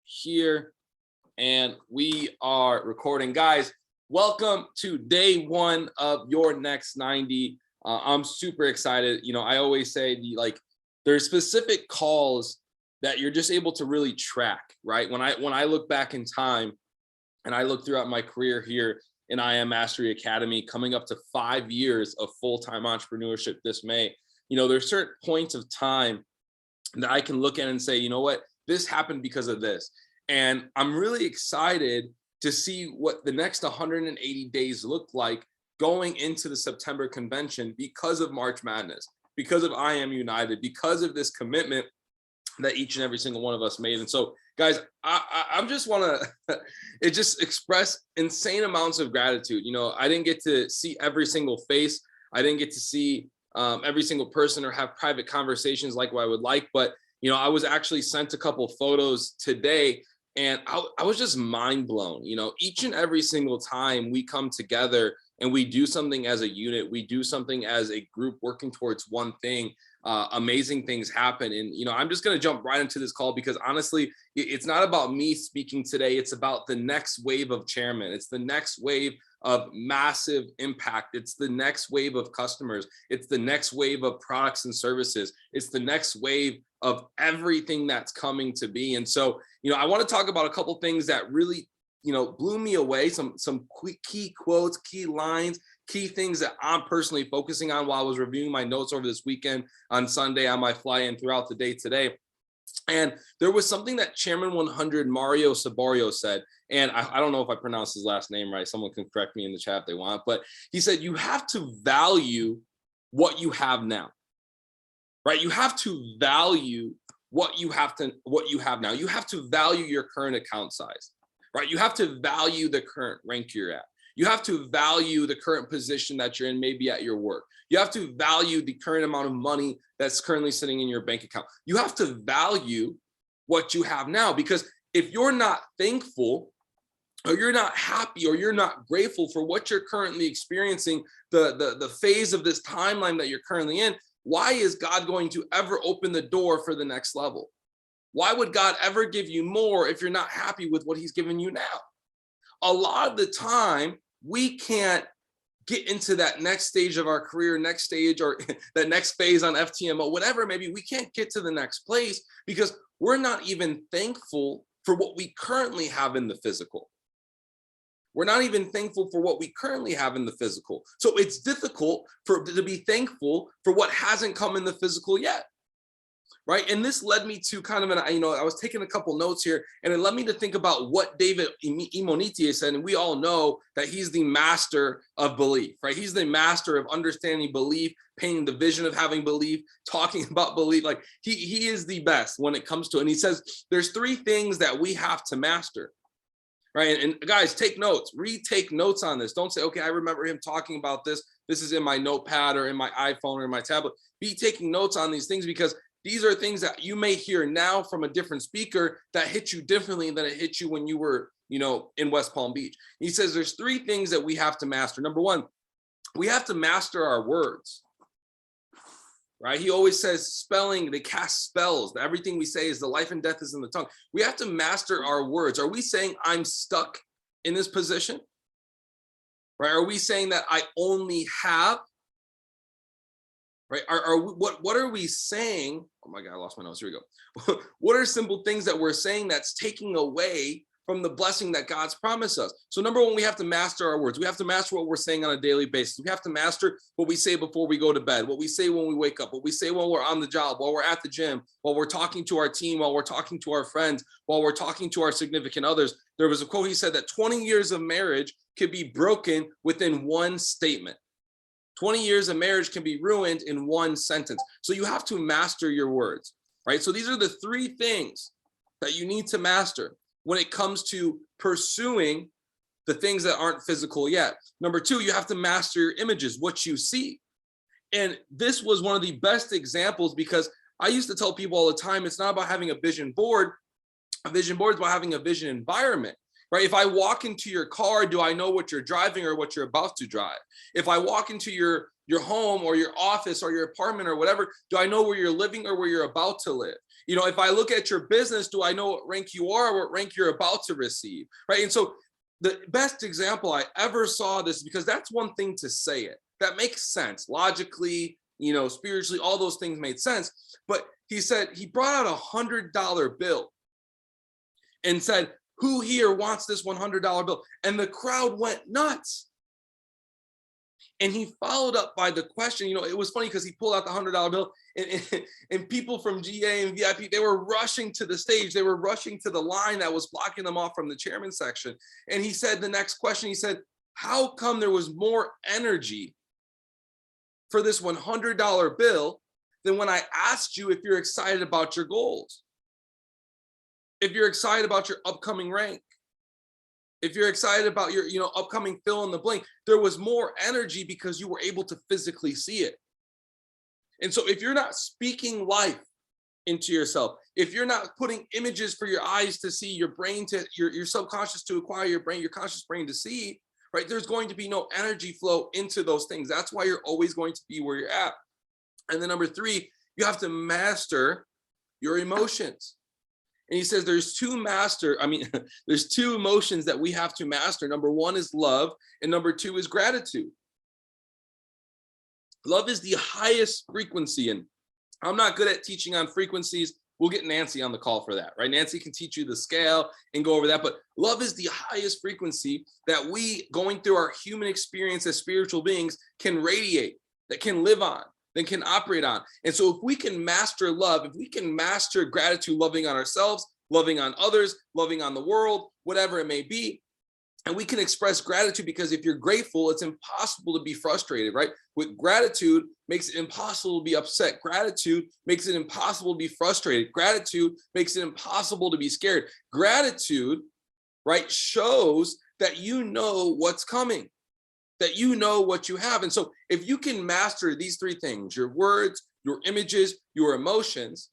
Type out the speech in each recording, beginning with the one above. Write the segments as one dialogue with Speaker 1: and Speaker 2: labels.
Speaker 1: here, and we are recording. Guys, welcome to day one of your next 90. I'm super excited. You know, I always say there's specific calls that you're just able to really track, right? When I look back in time and I look throughout my career here in I Am Mastery Academy, coming up to 5 years of full-time entrepreneurship this May, you know, there's certain points of time that I can look at and say, you know what, this happened because of this. And I'm really excited to see what the next 180 days look like going into the September convention because of March Madness, because of I Am United, because of this commitment that each and every single one of us made. And so, guys, I just want to just express insane amounts of gratitude. You know, I didn't get to see every single face. I didn't get to see every single person or have private conversations like what I would like. But, you know, I was actually sent a couple photos today, and I was just mind blown. You know, each and every single time we come together and we do something as a unit, we do something as a group working towards one thing, amazing things happen. And, you know, I'm just going to jump right into this call because honestly, it's not about me speaking today. It's about the next wave of chairman. It's the next wave of massive impact. It's the next wave of customers. It's the next wave of products and services. It's the next wave of everything that's coming to be. And so, you know, I want to talk about a couple things that really, you know, blew me away. Some key quotes, key lines, key things that I'm personally focusing on while I was reviewing my notes over this weekend on Sunday on my fly in throughout the day today. And there was something that Chairman 100 Mario Saborio said, and I don't know if I pronounced his last name right. Someone can correct me in the chat if they want, but he said, you have to value what you have now, right? You have to value what you have now. You have to value your current account size, right? You have to value the current rank you're at. You have to value the current position that you're in, maybe at your work. You have to value the current amount of money that's currently sitting in your bank account. You have to value what you have now, because if you're not thankful or you're not happy or you're not grateful for what you're currently experiencing, the phase of this timeline that you're currently in, why is God going to ever open the door for the next level? Why would God ever give you more if you're not happy with what he's given you now? A lot of the time, we can't get into that next stage of our career, next stage, or that next phase on FTMO, whatever, maybe we can't get to the next place because we're not even thankful for what we currently have in the physical. We're not even thankful for what we currently have in the physical. So it's difficult to be thankful for what hasn't come in the physical yet. Right. And this led me to kind of I was taking a couple notes here, and it led me to think about what David Imonitie said. And we all know that he's the master of belief, right? He's the master of understanding belief, painting the vision of having belief, talking about belief. Like he is the best when it comes to it. And he says there's 3 things that we have to master. Right. And guys, take notes, retake notes on this. Don't say, OK, I remember him talking about this. This is in my notepad or in my iPhone or in my tablet. Be taking notes on these things because these are things that you may hear now from a different speaker that hit you differently than it hit you when you were, you know, in West Palm Beach. He says there's 3 things that we have to master. Number 1, we have to master our words, right? He always says spelling, they cast spells. Everything we say is the life and death is in the tongue. We have to master our words. Are we saying I'm stuck in this position, right? Are we saying that I only have? Right? What are we saying? Oh my God, I lost my notes. Here we go. What are simple things that we're saying that's taking away from the blessing that God's promised us? So number 1, we have to master our words. We have to master what we're saying on a daily basis. We have to master what we say before we go to bed, what we say when we wake up, what we say when we're on the job, while we're at the gym, while we're talking to our team, while we're talking to our friends, while we're talking to our significant others. There was a quote, he said that 20 years of marriage could be broken within one statement. 20 years of marriage can be ruined in one sentence. So you have to master your words, right? So these are the 3 things that you need to master when it comes to pursuing the things that aren't physical yet. Number 2, you have to master your images, what you see. And this was one of the best examples because I used to tell people all the time, it's not about having a vision board. A vision board is about having a vision environment. Right? If I walk into your car, do I know what you're driving or what you're about to drive? If I walk into your your home or your office or your apartment or whatever? Do I know where you're living or where you're about to live? You know, if I look at your business, do I know what rank you are or what rank you're about to receive, right? And so the best example I ever saw this, because that's one thing to say it. That makes sense logically, you know, spiritually, all those things made sense. But he said, he brought out $100 bill and said, who here wants this $100 bill? And the crowd went nuts. And he followed up by the question, you know, it was funny because he pulled out the $100 bill and people from GA and VIP, they were rushing to the stage. They were rushing to the line that was blocking them off from the chairman's section. And he said, the next question, he said, how come there was more energy for this $100 bill than when I asked you if you're excited about your goals? If you're excited about your upcoming rank? If you're excited about your, you know, upcoming fill in the blank, there was more energy because you were able to physically see it. And so if you're not speaking life into yourself, if you're not putting images for your eyes to see, your brain to your subconscious to acquire, your brain, your conscious brain to see, right, there's going to be no energy flow into those things. That's why you're always going to be where you're at. And then number 3, you have to master your emotions. And he says there's two emotions that we have to master. Number 1 is love, and number 2 is gratitude. Love is the highest frequency, and I'm not good at teaching on frequencies. We'll get Nancy on the call for that, right? Nancy can teach you the scale and go over that, but love is the highest frequency that we, going through our human experience as spiritual beings, can radiate, that can live on, that can operate on. And so if we can master love, if we can master gratitude, loving on ourselves, loving on others, loving on the world, whatever it may be, and we can express gratitude, because if you're grateful, it's impossible to be frustrated, right? With gratitude makes it impossible to be upset. Gratitude makes it impossible to be frustrated. Gratitude makes it impossible to be scared. Gratitude, right, shows that you know what's coming, that you know what you have. And so if you can master these 3 things, your words, your images, your emotions,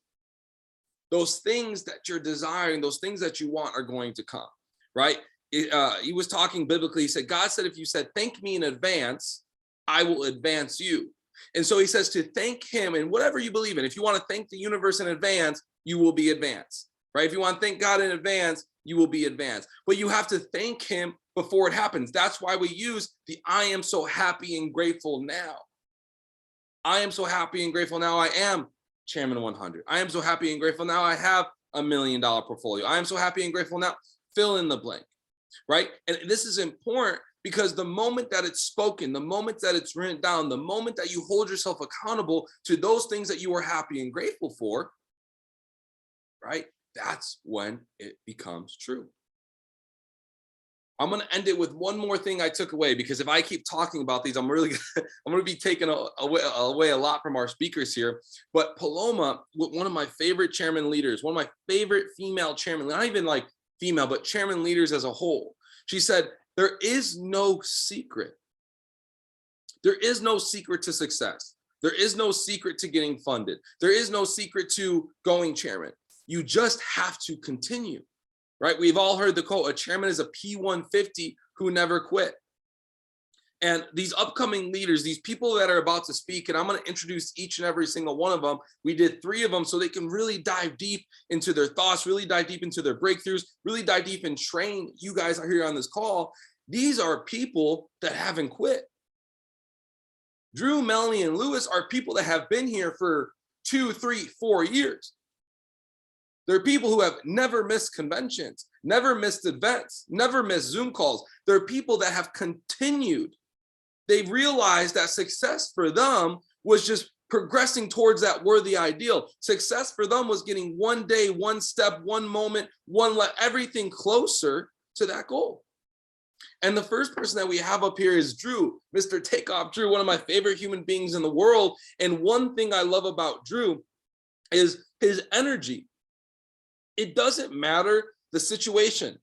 Speaker 1: those things that you're desiring, those things that you want are going to come, right? He was talking biblically. He said, God said, if you said, thank me in advance, I will advance you. And so he says to thank him in whatever you believe in. If you want to thank the universe in advance, you will be advanced, right? If you want to thank God in advance, you will be advanced. But you have to thank him before it happens. That's why we use the I am so happy and grateful now. I am so happy and grateful now I am Chairman 100. I am so happy and grateful now I have $1 million portfolio. I am so happy and grateful now, fill in the blank, right? And this is important because the moment that it's spoken, the moment that it's written down, the moment that you hold yourself accountable to those things that you are happy and grateful for, right? That's when it becomes true. I'm going to end it with one more thing I took away, because if I keep talking about these, I'm going to be taking away a lot from our speakers here. But Paloma, one of my favorite chairman leaders, one of my favorite female chairman, not even like female, but chairman leaders as a whole. She said, there is no secret. There is no secret to success. There is no secret to getting funded. There is no secret to going chairman. You just have to continue. Right? We've all heard the quote, a chairman is a P150 who never quit. And these upcoming leaders, these people that are about to speak, and I'm going to introduce each and every single one of them. We did 3 of them so they can really dive deep into their thoughts, really dive deep into their breakthroughs, really dive deep and train you guys are here on this call. These are people that haven't quit. Drew, Melanie, and Lewis are people that have been here for 2, 3, 4 years. There are people who have never missed conventions, never missed events, never missed Zoom calls. There are people that have continued. They realized that success for them was just progressing towards that worthy ideal. Success for them was getting one day, one step, one moment, everything closer to that goal. And the first person that we have up here is Drew, Mr. Takeoff Drew, one of my favorite human beings in the world. And one thing I love about Drew is his energy. It doesn't matter the situation.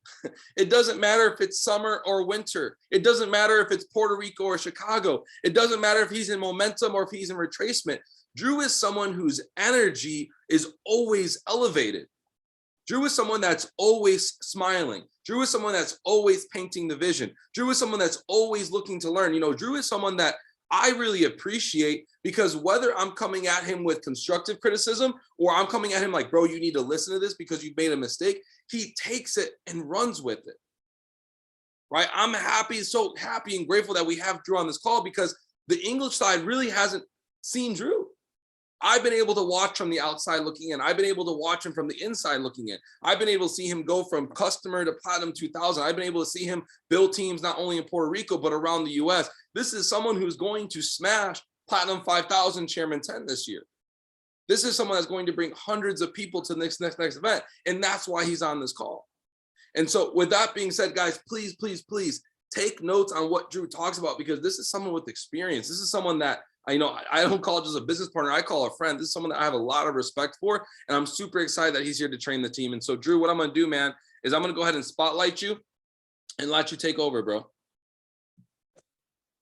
Speaker 1: It doesn't matter if it's summer or winter. It doesn't matter if it's Puerto Rico or Chicago. It doesn't matter if he's in momentum or if he's in retracement. Drew is someone whose energy is always elevated. Drew is someone that's always smiling. Drew is someone that's always painting the vision. Drew is someone that's always looking to learn. You know, Drew is someone that I really appreciate, because whether I'm coming at him with constructive criticism or I'm coming at him like, bro, you need to listen to this because you've made a mistake, he takes it and runs with it. Right? I'm happy, so happy and grateful that we have Drew on this call, because the English side really hasn't seen Drew. I've been able to watch from the outside looking in. I've been able to watch him from the inside looking in. I've been able to see him go from customer to platinum 2000. I've been able to see him build teams not only in Puerto Rico, but around the US. This is someone who's going to smash platinum 5000 chairman 10 this year. This is someone that's going to bring hundreds of people to the next event. And that's why he's on this call. And so with that being said, guys, please, please, please take notes on what Drew talks about, because this is someone with experience. This is someone that, I don't call it just a business partner. I call a friend. This is someone that I have a lot of respect for, and I'm super excited that he's here to train the team. And so, Drew, what I'm going to do, man, is I'm going to go ahead and spotlight you and let you take over, bro.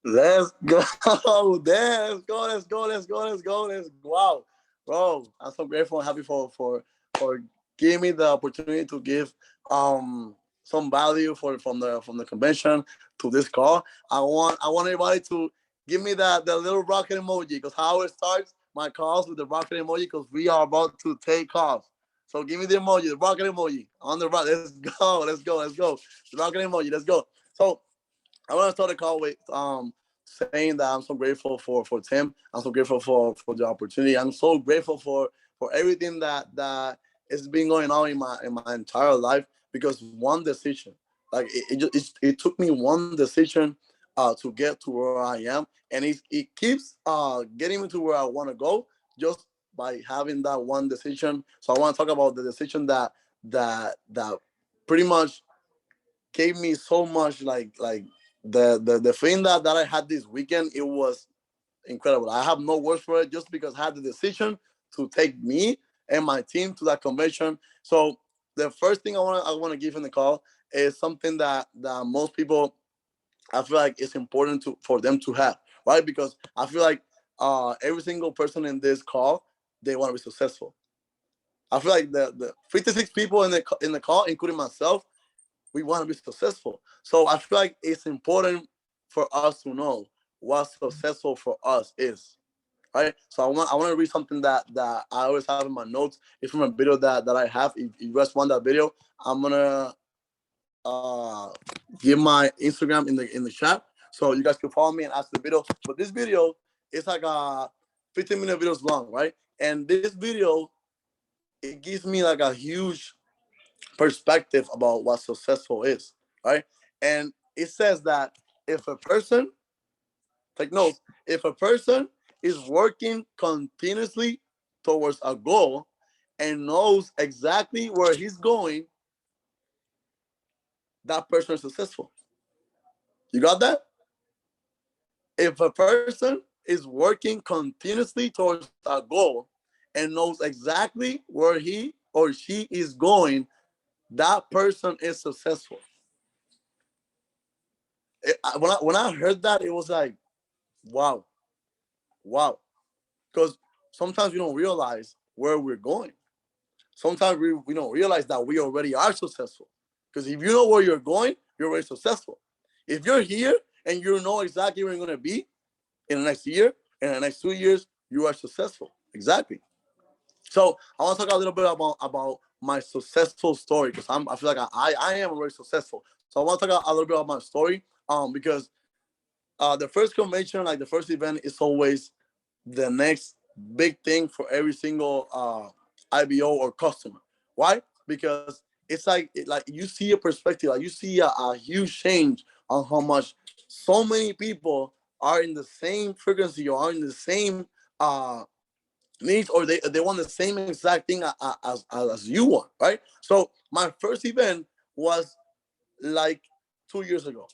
Speaker 2: Let's go. Let's go. Let's go. Let's go. Let's go. Let's go. Wow, bro, I'm so grateful and happy for giving me the opportunity to give some value from the convention to this call. I want everybody to give me the little rocket emoji, because how it starts my calls with the rocket emoji, because we are about to take off. So give me the emoji, the rocket emoji on the right. Let's go. Let's go. Let's go. The rocket emoji. Let's go. So I want to start the call with saying that I'm so grateful for Tim. I'm so grateful for the opportunity. I'm so grateful for everything that has been going on in my entire life, because one decision, like it took me one decision to get to where I am, and it keeps getting me to where I want to go just by having that one decision. So I want to talk about the decision that pretty much gave me so much, like the thing that I had this weekend. It was incredible. I have no words for it, just because I had the decision to take me and my team to that convention. So the first thing I want to give in the call is something that most people, I feel like it's important for them to have, right? Because I feel like every single person in this call, they want to be successful. I feel like the 56 people in the call, including myself, we want to be successful. So I feel like it's important for us to know what successful for us is, right? So I want to read something that I always have in my notes. It's from a video that I have. If you guys want that video, I'm gonna give my Instagram in the chat, so you guys can follow me and ask the video. But this video is like a 15-minute videos long, right? And this video, it gives me like a huge perspective about what successful is, right? And it says that if a person, take notes, if a person is working continuously towards a goal and knows exactly where he's going, that person is successful. You got that? If a person is working continuously towards a goal and knows exactly where he or she is going, that person is successful. When I heard that, it was like, wow. Because sometimes we don't realize where we're going. Sometimes we don't realize that we already are successful. Because if you know where you're going, you're already successful. If you're here and you know exactly where you're going to be in the next year, in the next 2 years, you are successful. Exactly. So I want to talk a little bit about my successful story, because I feel like I am very successful. So I want to talk a little bit about my story, because the first convention, like the first event, is always the next big thing for every single IBO or customer. Why? Because it's like you see a perspective, like you see a huge change on how much so many people are in the same frequency or are in the same needs, or they want the same exact thing as you want, right? So my first event was like 2 years ago,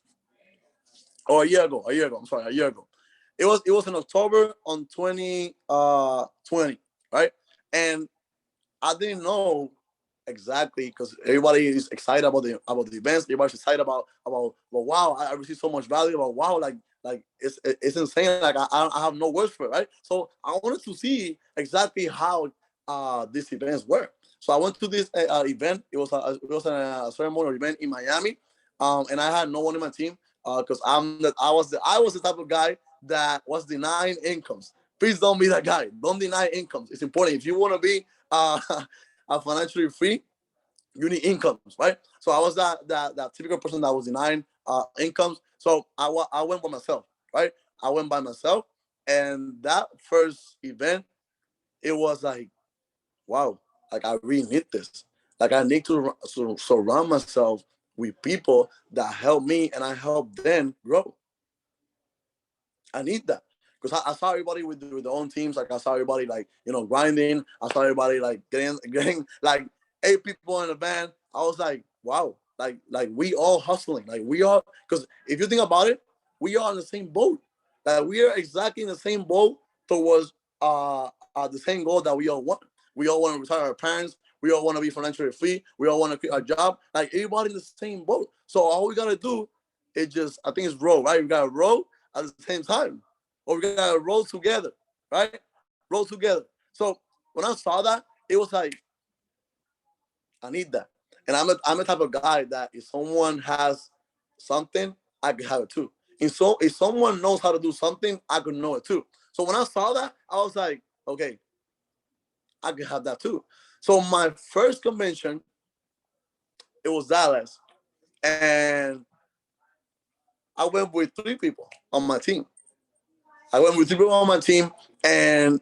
Speaker 2: or a year ago. I'm sorry, a year ago. It was in October on 2020, right? And I didn't know exactly, because everybody is excited about the events. Everybody's excited about well, wow, I received so much value. About wow, like it's insane. Like I have no words for it, right? So I wanted to see exactly how these events were. So I went to this event. It was a ceremonial event in Miami, and I had no one in my team, because I was the type of guy that was denying incomes. Please don't be that guy. Don't deny incomes. It's important. If you want to be financially free, you need incomes, right? So I was that typical person that was denying incomes. So I went by myself, right? I went by myself, and that first event, it was like, wow, like I really need this. Like I need to surround myself with people that help me and I help them grow. I need that because I saw everybody with their own teams. Like I saw everybody like grinding. I saw everybody like getting like 8 people in a van. I was like, wow, like we all hustling. Like we all, because if you think about it, we are in the same boat. Like we are exactly in the same boat towards the same goal that we all want. We all want to retire our parents. We all want to be financially free. We all want to quit our job. Like everybody in the same boat. So all we gotta do is just, I think it's roll, right? We gotta roll at the same time, or we gotta roll together, right? Roll together. So when I saw that, it was like, I need that. And I'm a type of guy that if someone has something, I can have it too. And so if someone knows how to do something, I can know it too. So when I saw that, I was like, okay, I can have that too. So my first convention, it was Dallas, and I went with 3 people on my team. I went with 3 people on my team, and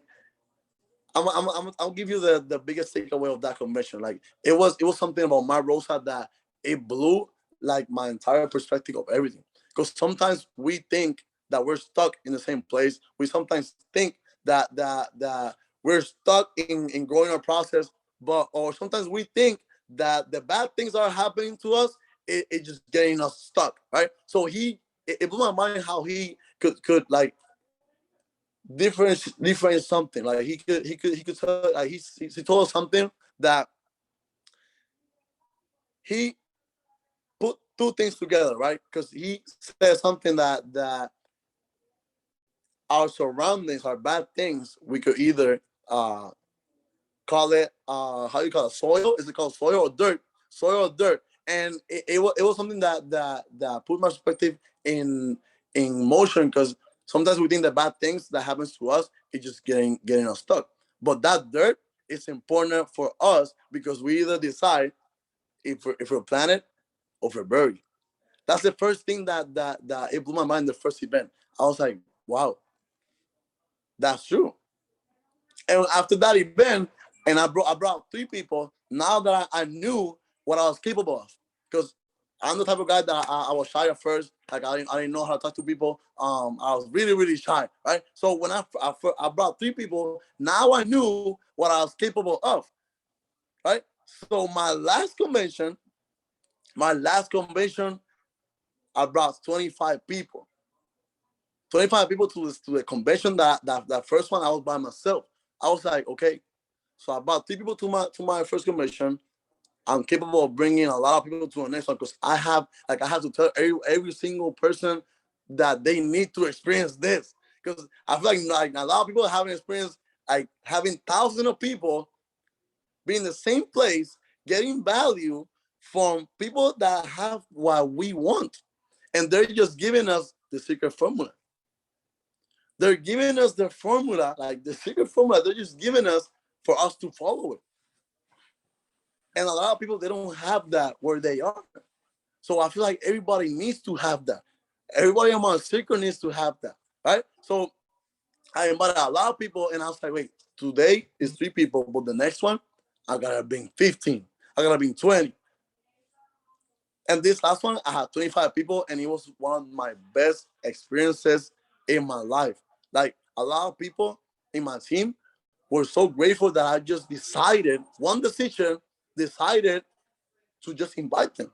Speaker 2: I'll give you the biggest takeaway of that convention. Like it was something about my Rosa that it blew like my entire perspective of everything. Because sometimes we think that we're stuck in the same place. We sometimes think that we're stuck in growing our process, but or sometimes we think that the bad things are happening to us. It just getting us stuck, right? So it blew my mind how he could like different something. Like he could tell, like he told us something that he put 2 things together, right? Because he said something that our surroundings are bad things. We could either call it how do you call it, soil? Is it called soil or dirt? Soil or dirt. And it was something that put my perspective in motion, because sometimes we think the bad things that happens to us is just getting us stuck. But that dirt is important for us because we either decide if we're planted or if we're buried. That's the first thing that it blew my mind. The first event, I was like, wow, that's true. And after that event, and I brought 3 people. Now that I knew what I was capable of, because I'm the type of guy that I was shy at first. Like I didn't know how to talk to people. I was really really shy, right? So when I brought 3 people, now I knew what I was capable of, right? So my last convention, I brought 25 people. 25 people to the convention. That first one, I was by myself. I was like, okay, so I brought 3 people to my first convention. I'm capable of bringing a lot of people to the next one because I have to tell every single person that they need to experience this, because I feel like a lot of people haven't experienced like having thousands of people be in the same place, getting value from people that have what we want, and they're just giving us the secret formula. They're giving us the formula, like the secret formula. They're just giving us for us to follow it. And a lot of people, they don't have that where they are. So I feel like everybody needs to have that. Everybody on my circle needs to have that, right? So I invited a lot of people, and I was like, wait, today is 3 people, but the next one, I gotta bring 15. I gotta bring 20. And this last one, I had 25 people, and it was one of my best experiences in my life. Like a lot of people in my team were so grateful that I just decided, one decision, decided to just invite them,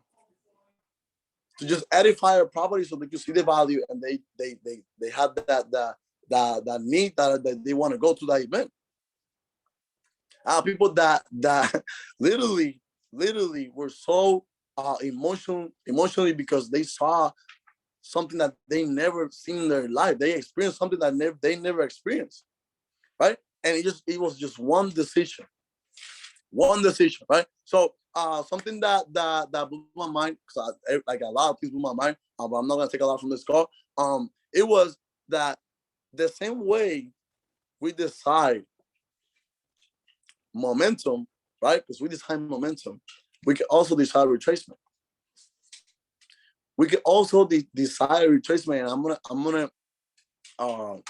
Speaker 2: to just edify our property so they could see the value, and they had that need that they want to go to that event. People that literally were so emotionally because they saw something that they never seen in their life. They experienced something that they never experienced, right? And it was just one decision, right? So something that blew my mind, because like a lot of things blew my mind, but I'm not gonna take a lot from this call. It was that the same way we decide momentum, right? Because we decide momentum, we can also decide retracement. We can also decide retracement. And I'm gonna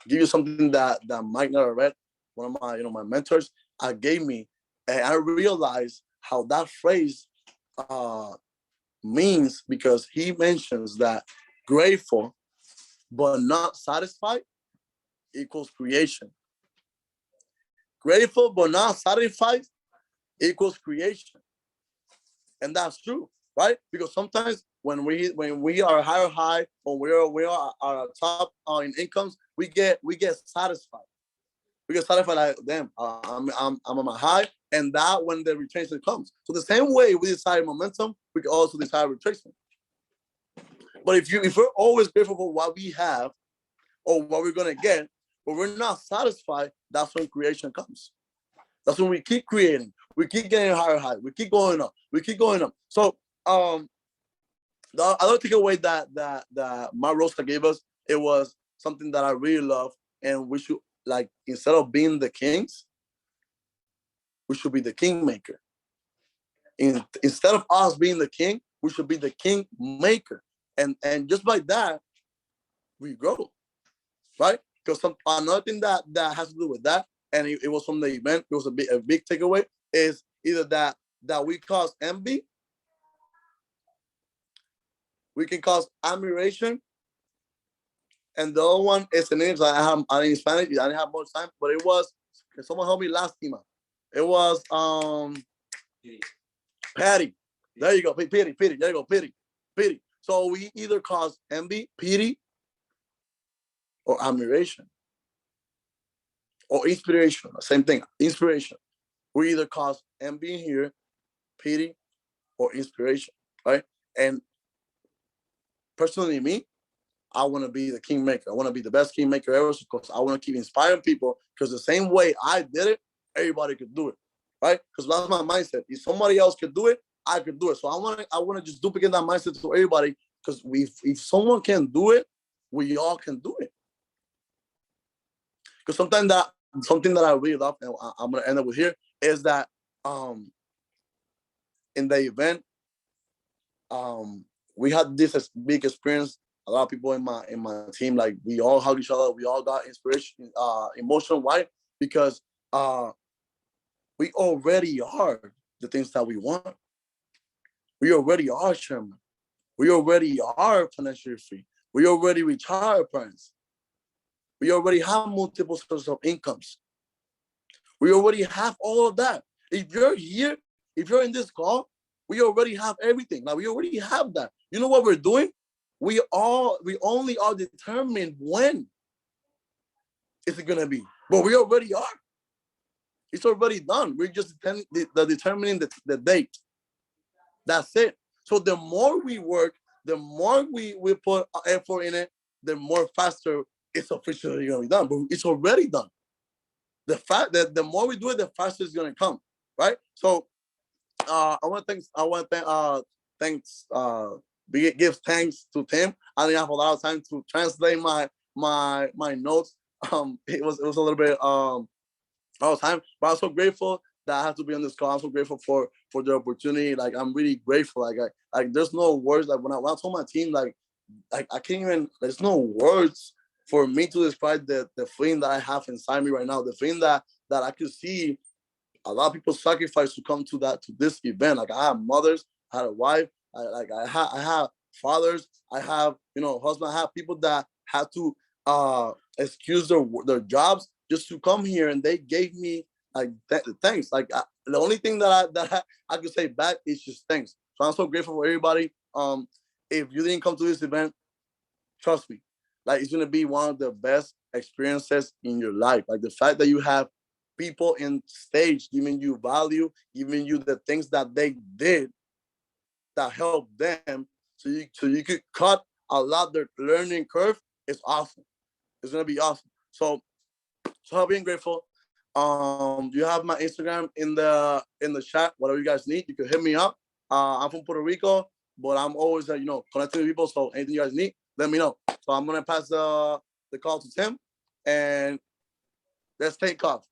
Speaker 2: give you something that Mike never read. One of my mentors gave me, and I realized how that phrase means, because he mentions that grateful but not satisfied equals creation. Grateful but not satisfied equals creation, and that's true, right? Because sometimes when we are high, or we are top in incomes, we get satisfied. We get satisfied like, damn, I'm on my high, and that when the retracement comes. So the same way we decide momentum, we can also decide retracement. But if we're always grateful for what we have or what we're gonna get, but we're not satisfied, that's when creation comes. That's when we keep creating. We keep getting higher. We keep going up. We keep going up. So the other takeaway that Matt Rosa gave us, it was something that I really love, and we should, like, instead of being the kings, we should be the kingmaker. Instead of us being the king, we should be the kingmaker. And just by that, we grow, right? Because another thing that has to do with that, and it was from the event, it was a big takeaway, is either that we cause envy, we can cause admiration, and the other one is in English. I in Spanish. I didn't have much time, but it was, can someone help me? Lástima. It was Patty. There you go. Pity. There you go. Pity. So we either cause envy, pity, or admiration, or inspiration. Same thing. Inspiration. We either cause envy here, pity, or inspiration, right? And personally, me, I want to be the kingmaker. I want to be the best kingmaker ever, because I want to keep inspiring people, because the same way I did it, everybody could do it, right? Because that's my mindset. If somebody else could do it, I could do it. So I want to just duplicate that mindset to everybody, because if someone can do it, we all can do it. Because something that I really love, and I'm going to end up with here, is that in the event, we had this big experience. A lot of people in my team, like, we all hug each other. We all got inspiration, emotional. Why? Because we already are the things that we want. We already are chairman. We already are financially free. We already retired parents. We already have multiple sources of incomes. We already have all of that. If you're here, if you're in this call, we already have everything. Like, we already have that. You know what we're doing? We only are determined when it's gonna be, but we already are. It's already done. We're just determining the date. That's it. So the more we work, the more we put effort in it, the more faster it's officially gonna be done. But it's already done. The fact that the more we do it, the faster it's gonna come, right? So I want to give thanks to Tim. I didn't have a lot of time to translate my notes. It was a little bit all the time, but I'm so grateful that I have to be on this call. I'm so grateful for the opportunity. Like, I'm really grateful. Like there's no words. Like, when I told my team, like I can't even. There's no words for me to describe the feeling that I have inside me right now. The feeling that I could see a lot of people sacrifice to come to this event. Like, I have mothers, I had a wife, I have fathers, I have, husband, I have people that had to excuse their jobs just to come here, and they gave me like thanks. Like, the only thing that I could say back is just thanks. So I'm so grateful for everybody. If you didn't come to this event, trust me, like, it's gonna be one of the best experiences in your life. Like, the fact that you have people in stage giving you value, giving you the things that they did that helped them, so you could cut a lot their learning curve. Is awesome. It's gonna be awesome. So I'm being grateful. You have my Instagram in the chat. Whatever you guys need, you can hit me up. I'm from Puerto Rico, but I'm always connecting with people. So anything you guys need, let me know. So I'm gonna pass the the call to Tim, and let's take off.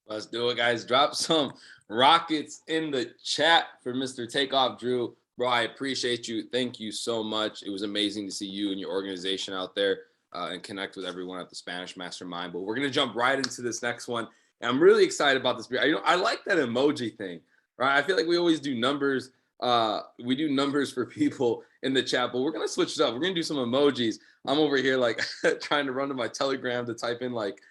Speaker 1: Let's do it, guys. Drop some rockets in the chat for Mr. Takeoff Drew. Bro, I appreciate you. Thank you so much. It was amazing to see you and your organization out there and connect with everyone at the Spanish Mastermind. But we're going to jump right into this next one. And I'm really excited about this. I like that emoji thing, right? I feel like we always do numbers. We do numbers for people in the chat, but we're going to switch it up. We're going to do some emojis. I'm over here like trying to run to my Telegram to type in like,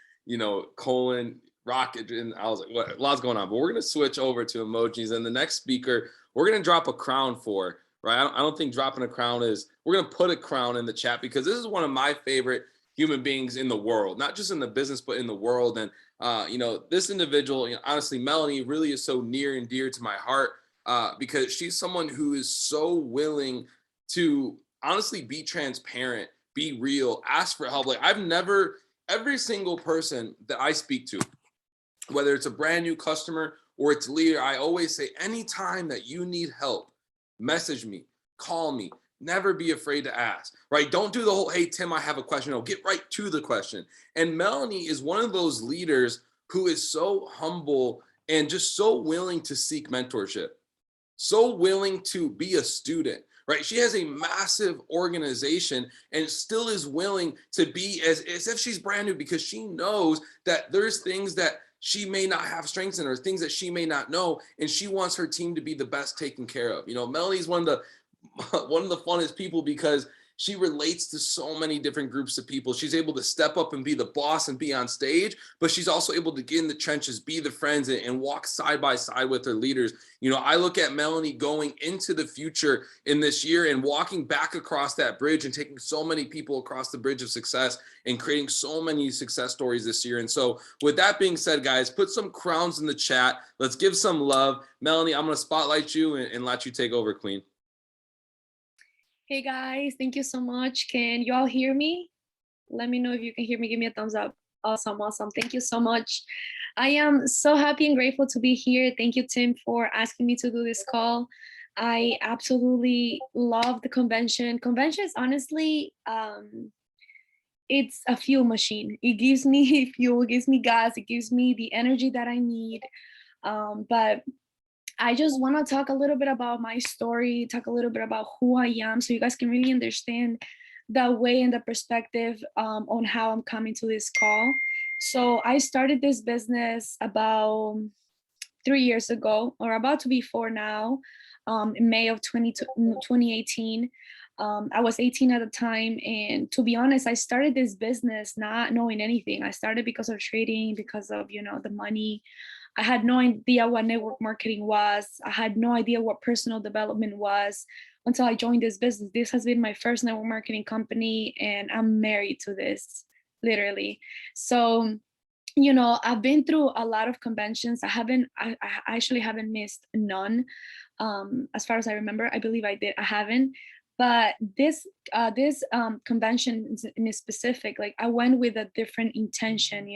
Speaker 1: colon, rocket, and I was like, what? A lot's going on, but we're gonna switch over to emojis. And the next speaker, we're gonna drop a crown for, right? I don't think dropping a crown is. We're gonna put a crown in the chat because this is one of my favorite human beings in the world, not just in the business, but in the world. And this individual, honestly, Melanie really is so near and dear to my heart because she's someone who is so willing to honestly be transparent, be real, ask for help. Like every single person that I speak to, whether it's a brand new customer or it's a leader, I always say, anytime that you need help, message me, call me, never be afraid to ask, right? Don't do the whole, hey, Tim, I have a question. No, get right to the question. And Melanie is one of those leaders who is so humble and just so willing to seek mentorship, so willing to be a student, right? She has a massive organization and still is willing to be as if she's brand new because she knows that there's things that she may not have strengths in or things that she may not know, and she wants her team to be the best taken care of. Melanie's one of the funnest people because she relates to so many different groups of people. She's able to step up and be the boss and be on stage, but she's also able to get in the trenches, be the friends, and walk side by side with her leaders. I look at Melanie going into the future in this year and walking back across that bridge and taking so many people across the bridge of success and creating so many success stories this year. And so with that being said, guys, put some crowns in the chat. Let's give some love. Melanie, I'm going to spotlight you and let you take over, Queen.
Speaker 3: Hey guys, thank you so much. Can you all hear me? Let me know if you can hear me. Give me a thumbs up. Awesome. Thank you so much. I am so happy and grateful to be here. Thank you, Tim, for asking me to do this call. I absolutely love the convention. Convention is honestly, it's a fuel machine. It gives me fuel, it gives me gas, it gives me the energy that I need. But I just want to talk a little bit about my story, talk a little bit about who I am, so you guys can really understand the way and the perspective on how I'm coming to this call. So I started this business about 3 years ago, or about to be 4 now, in May of 2018. I was 18 at the time, and to be honest, I started this business not knowing anything. I started because of trading, because of the money. I had no idea what network marketing was. I had no idea what personal development was until I joined this business. This has been my first network marketing company, and I'm married to this, literally. So, I've been through a lot of conventions. I actually haven't missed none. As far as I remember, I believe I did. I haven't. But this convention in specific, like I went with a different intention,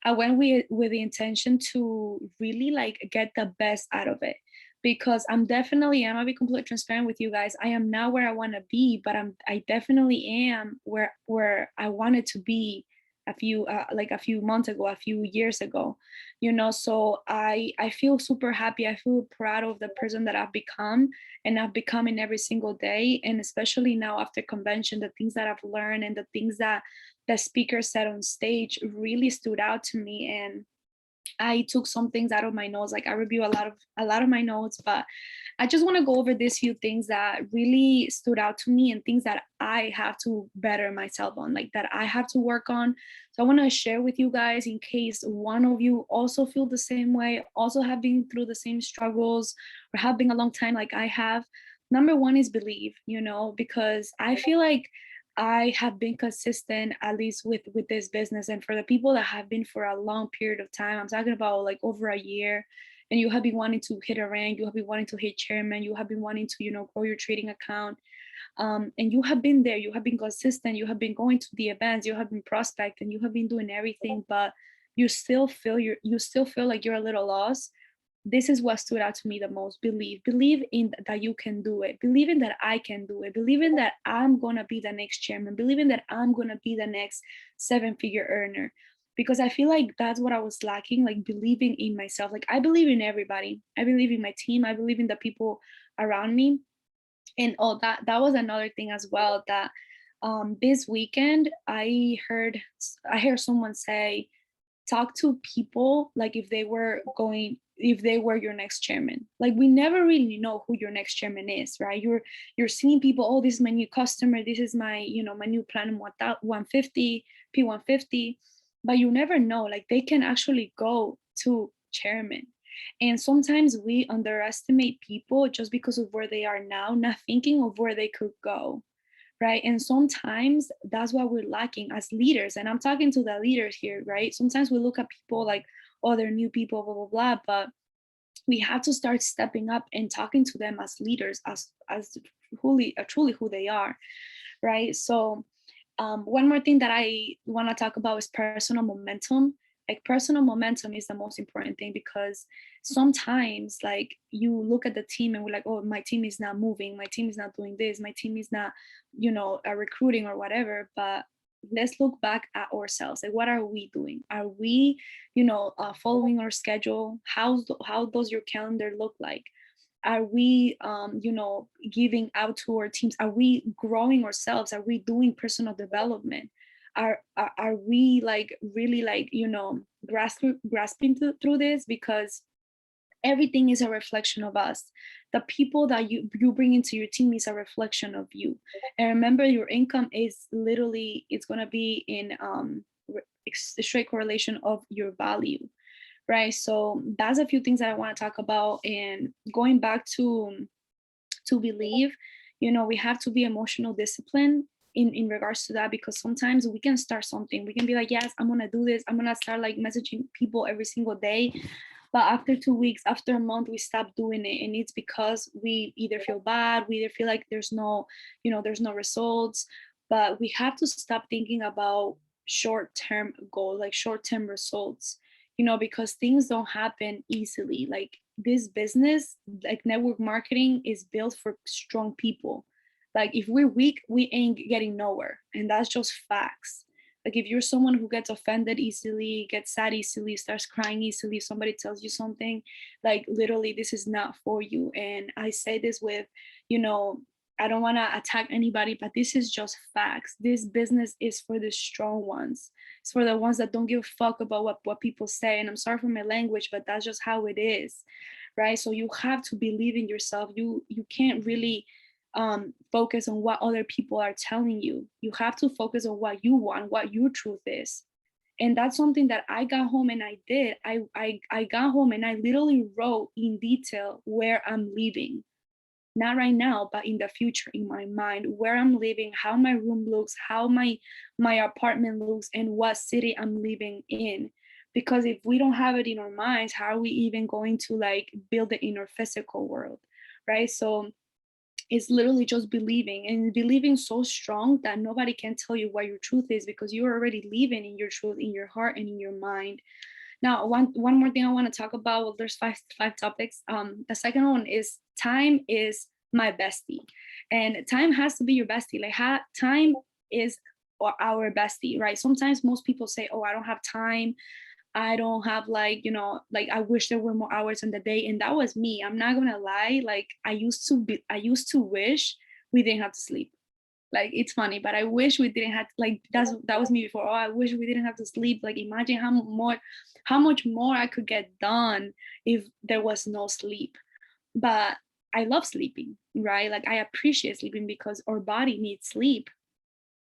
Speaker 3: I went with the intention to really like get the best out of it, because I'm gonna be completely transparent with you guys. I am not where I want to be, but I definitely am where I wanted to be a few months ago, a few years ago, so I feel super happy. I feel proud of the person that I've become, and I've become in every single day. And especially now after convention, the things that I've learned and the things that the speaker said on stage really stood out to me. And I took some things out of my notes. Like I review a lot of my notes, but I just want to go over these few things that really stood out to me and things that I have to better myself on, like that I have to work on. So I want to share with you guys in case one of you also feel the same way, also have been through the same struggles, or have been a long time like I have. Number one is believe, because I feel like I have been consistent, at least with this business. And for the people that have been for a long period of time, I'm talking about like over a year, and you have been wanting to hit a rank, you have been wanting to hit chairman, you have been wanting to, grow your trading account. And you have been there, you have been consistent, you have been going to the events, you have been prospecting, you have been doing everything, but you still feel like you're a little lost. this is what stood out to me the most. Believe in that you can do it. Believe in that I can do it. Believe in that I'm going to be the next chairman. Believe in that I'm going to be the next 7-figure earner. Because I feel like that's what I was lacking, like believing in myself. Like I believe in everybody. I believe in my team. I believe in the people around me. And that was another thing as well, that this weekend I heard someone say, talk to people like if they were your next chairman. Like we never really know who your next chairman is, right? You're seeing people, oh, this is my new customer, this is my, my new plan 150 P150, but you never know, like they can actually go to chairman. And sometimes we underestimate people just because of where they are now, not thinking of where they could go, right? And sometimes that's what we're lacking as leaders. And I'm talking to the leaders here, right? Sometimes we look at people like, oh, they're new people, blah, blah, blah. But we have to start stepping up and talking to them as leaders, as truly who they are, right? So one more thing that I want to talk about is personal momentum. Like personal momentum is the most important thing, because sometimes like you look at the team and we're like, oh, my team is not moving, my team is not doing this, my team is not, recruiting or whatever. But let's look back at ourselves. Like, what are we doing? Are we, following our schedule? How does your calendar look like? Are we giving out to our teams? Are we growing ourselves? Are we doing personal development? Are we like really like grasping through this? Because everything is a reflection of us. The people that you bring into your team is a reflection of you. And remember, your income is literally, it's going to be in straight correlation of your value, right? So that's a few things that I want to talk about. And going back to believe, we have to be emotional discipline in regards to that, because sometimes we can start something, we can be like, yes, I'm gonna do this, I'm gonna start like messaging people every single day. But after 2 weeks, after a month, we stop doing it. And it's because we either feel bad, we either feel like there's no results. But we have to stop thinking about short-term goals, like short-term results, because things don't happen easily. Like this business, like network marketing, is built for strong people. Like if we're weak, we ain't getting nowhere. And that's just facts. Like if you're someone who gets offended easily, gets sad easily, starts crying easily, if somebody tells you something, like literally this is not for you. And I say this with, I don't want to attack anybody, but this is just facts. This business is for the strong ones. It's for the ones that don't give a fuck about what people say. And I'm sorry for my language, but that's just how it is, right? So you have to believe in yourself. You can't really focus on what other people are telling you. You have to focus on what you want, what your truth is. And that's something that I got home and I did. I got home and I literally wrote in detail where I'm living. Not right now, but in the future, in my mind, where I'm living, how my room looks, how my apartment looks, and what city I'm living in. Because if we don't have it in our minds, how are we even going to like build it in our physical world, right? So it's literally just believing, and believing so strong that nobody can tell you what your truth is, because you're already living in your truth, in your heart and in your mind. Now, one more thing I want to talk about. Well, there's five topics. The second one is time is my bestie, and time has to be your bestie. Like time is our bestie, right? Sometimes most people say, "Oh, I don't have time. I don't have like, like I wish there were more hours in the day." And that was me. I'm not gonna lie. Like I used to wish we didn't have to sleep. Like it's funny, but I wish we didn't have like that was me before. Oh, I wish we didn't have to sleep. Like imagine how much more I could get done if there was no sleep. But I love sleeping, right? Like I appreciate sleeping because our body needs sleep.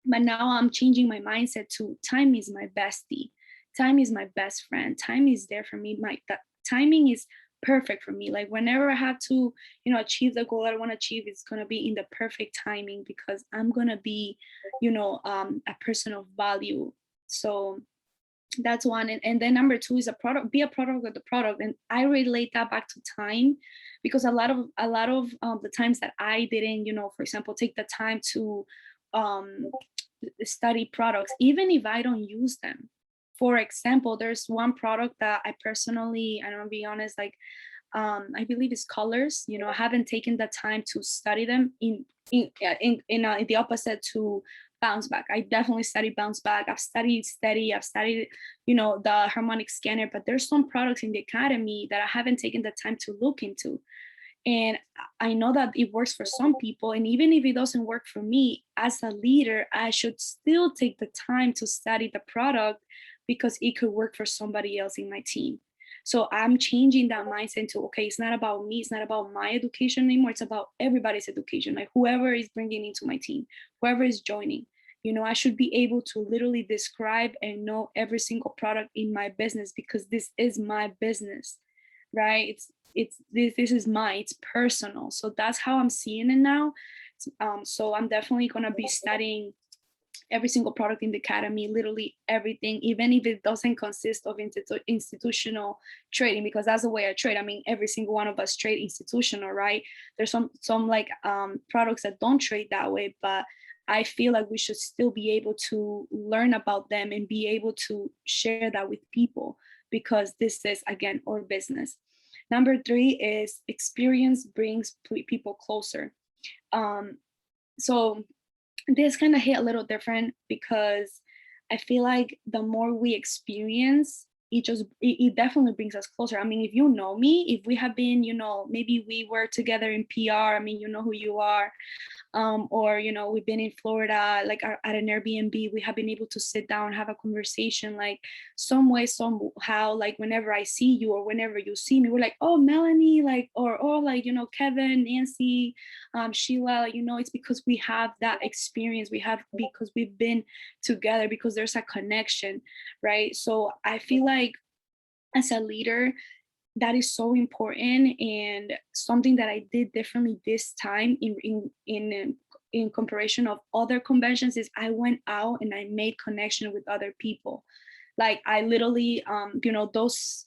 Speaker 3: But now I'm changing my mindset to time is my bestie. Time is my best friend. Time is there for me. That timing is perfect for me. Like whenever I have to, achieve the goal I want to achieve, it's gonna be in the perfect timing, because I'm gonna be, a person of value. So that's one. And then number two is be a product of the product. And I relate that back to time, because a lot of the times that I didn't, for example, take the time to um study products, even if I don't use them. For example, there's one product that I personally, I don't be honest, like I believe it's colors. You know, I haven't taken the time to study them in the opposite to bounce back. I definitely studied bounce back. I've studied steady. I've studied, you know, the harmonic scanner, but there's some products in the academy that I haven't taken the time to look into. And I know that it works for some people. And even if it doesn't work for me, as a leader, I should still take the time to study the product because it could work for somebody else in my team. So I'm changing that mindset to, okay, it's not about me, it's not about my education anymore. It's about everybody's education, like whoever is bringing into my team, whoever is joining. You know, I should be able to literally describe and know every single product in my business because this is my business, right? This is mine, it's personal. So that's how I'm seeing it now. So I'm definitely gonna be studying every single product in the academy, literally everything, even if it doesn't consist of institutional trading, because that's the way I trade. I mean, every single one of us trade institutional, right? There's some like products that don't trade that way, but I feel like we should still be able to learn about them and be able to share that with people because this is, again, our business. Number 3 is experience brings people closer. So this kind of hit a little different because I feel like the more we experience, it definitely brings us closer. I mean, if you know me, if we have been, you know, maybe we were together in PR, I mean, you know who you are. Or you know, we've been in Florida, like at an Airbnb, we have been able to sit down, have a conversation, like some way, somehow, like whenever I see you or whenever you see me, we're like, oh, Melanie, like, or like, you know, Kevin, Nancy, Sheila, like, you know, it's because we have that experience, because we've been together, because there's a connection, right? So I feel like as a leader, that is so important, and something that I did differently this time in comparison of other conventions is I went out and I made connection with other people. Like I literally, you know, those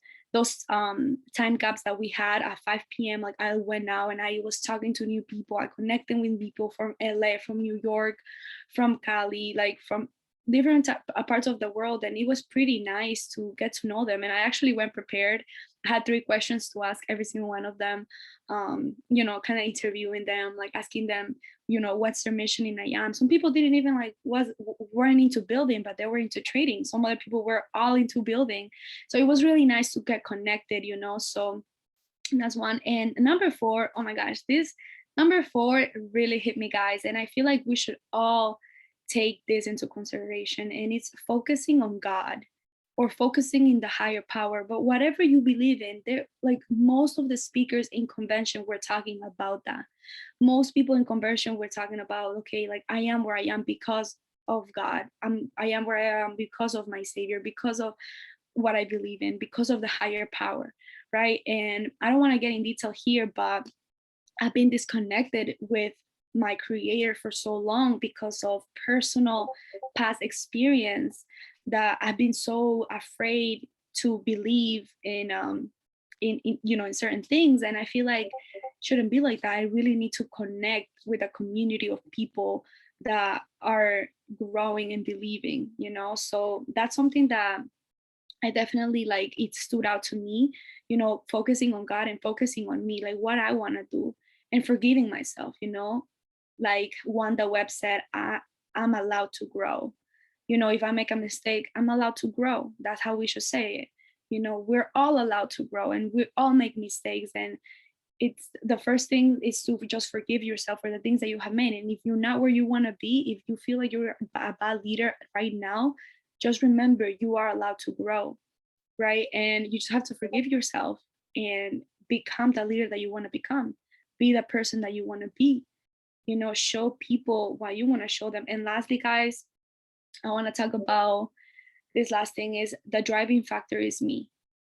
Speaker 3: time gaps that we had at 5 p.m. Like I went out and I was talking to new people. I connected with people from LA, from New York, from Cali, like from different parts of the world, and it was pretty nice to get to know them. And I actually went prepared. I had 3 questions to ask every single one of them, you know, kind of interviewing them, like asking them, you know, what's their mission in IAM. Some people didn't even like weren't into building, but they were into trading. Some other people were all into building. So it was really nice to get connected, you know. So that's one. And number 4, oh my gosh, this number 4 really hit me, guys. And I feel like we should all take this into consideration. And it's focusing on God or focusing in the higher power. But whatever you believe in, there, like most of the speakers in convention were talking about that. Most people in conversion were talking about, okay, like I am where I am because of God. I am where I am because of my Savior, because of what I believe in, because of the higher power, right? And I don't want to get in detail here, but I've been disconnected with my creator for so long because of personal past experience that I've been so afraid to believe in you know, in certain things. And I feel like it shouldn't be like that. I really need to connect with a community of people that are growing and believing, you know. So that's something that I definitely, like, it stood out to me, you know, focusing on God and focusing on me, like what I want to do, and forgiving myself, you know. Like Wanda Webb said, I'm allowed to grow. You know, if I make a mistake, I'm allowed to grow. That's how we should say it. You know, we're all allowed to grow and we all make mistakes. And it's the first thing is to just forgive yourself for the things that you have made. And if you're not where you want to be, if you feel like you're a bad leader right now, just remember you are allowed to grow, right? And you just have to forgive yourself and become the leader that you want to become. Be the person that you want to be. You know, show people what you want to show them. And lastly, guys, I want to talk about this last thing is the driving factor is me.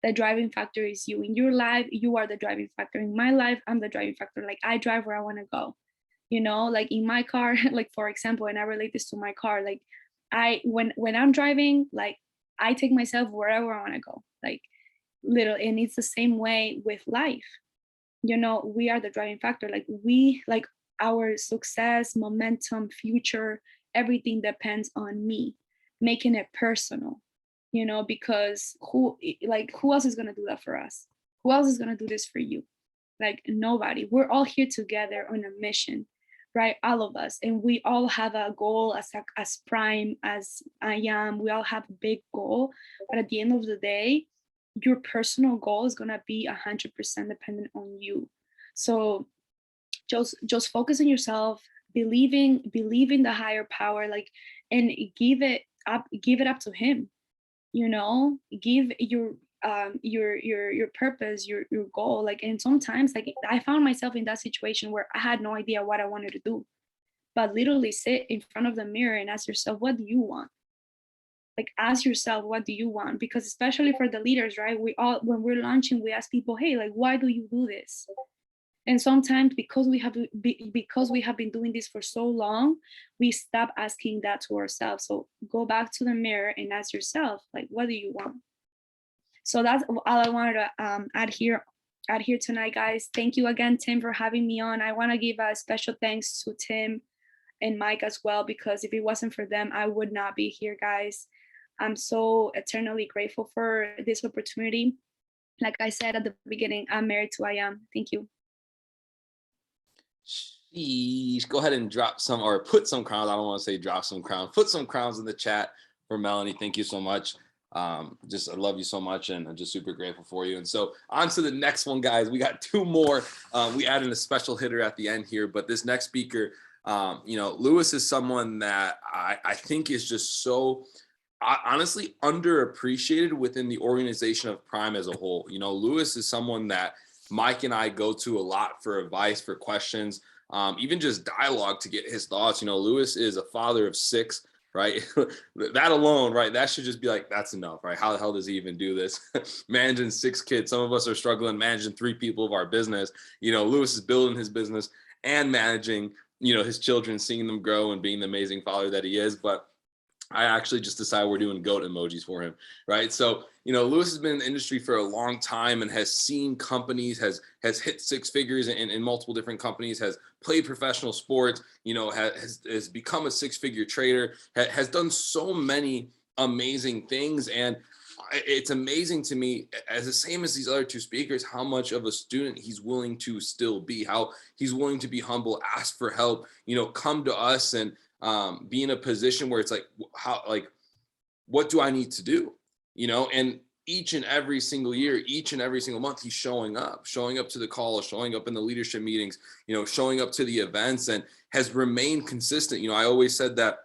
Speaker 3: The driving factor is you. In your life, you are the driving factor. In my life, I'm the driving factor. Like I drive where I want to go. You know, like in my car, like for example, and I relate this to my car, like when I'm driving, like I take myself wherever I want to go. Like little, and it's the same way with life. You know, we are the driving factor. Like our success, momentum, future, everything depends on me, making it personal, you know, because who else is going to do that for us? Who else is going to do this for you? Like nobody. We're all here together on a mission, right? All of us. And we all have a goal as Prime, as I am. We all have a big goal. But at the end of the day, your personal goal is going to be 100% dependent on you. So just focus on yourself, believe in the higher power, like, and give it up to him, you know, give your purpose, your goal. Like, and sometimes, like, I found myself in that situation where I had no idea what I wanted to do, but literally sit in front of the mirror and ask yourself, what do you want? Like, ask yourself, what do you want? Because especially for the leaders, right, we all, when we're launching, we ask people, hey, like, why do you do this? And sometimes because we have been doing this for so long, we stop asking that to ourselves. So go back to the mirror and ask yourself, like, what do you want? So that's all I wanted to add here tonight, guys. Thank you again, Tim, for having me on. I want to give a special thanks to Tim and Mike as well, because if it wasn't for them, I would not be here, guys. I'm so eternally grateful for this opportunity. Like I said at the beginning, I'm married to I am. Thank you.
Speaker 1: Sheesh. Go ahead and drop some, or put some crowns. I don't want to say drop some crowns. Put some crowns in the chat for Melanie. Thank you so much. I love you so much, and I'm just super grateful for you. And so on to the next one, guys. We got two more. We added a special hitter at the end here, but this next speaker, Lewis is someone that I think is just so honestly underappreciated within the organization of Prime as a whole. Lewis is someone that Mike and I go to a lot for advice, for questions, even just dialogue to get his thoughts. Lewis is a father of 6, right? That alone, right? That should just be like, that's enough, right? How the hell does he even do this? Managing 6 kids. Some of us are struggling managing 3 people of our business. Lewis is building his business and managing, his children, seeing them grow and being the amazing father that he is. But I actually just decided we're doing goat emojis for him, right? So, Lewis has been in the industry for a long time and has seen companies, has hit 6 figures in multiple different companies, has played professional sports, has become a 6-figure trader, has done so many amazing things. And it's amazing to me, as the same as these other 2 speakers, how much of a student he's willing to still be, how he's willing to be humble, ask for help, come to us and be in a position where it's like, what do I need to do? And each and every single year, each and every single month, he's showing up to the calls, showing up in the leadership meetings, showing up to the events, and has remained consistent. I always said that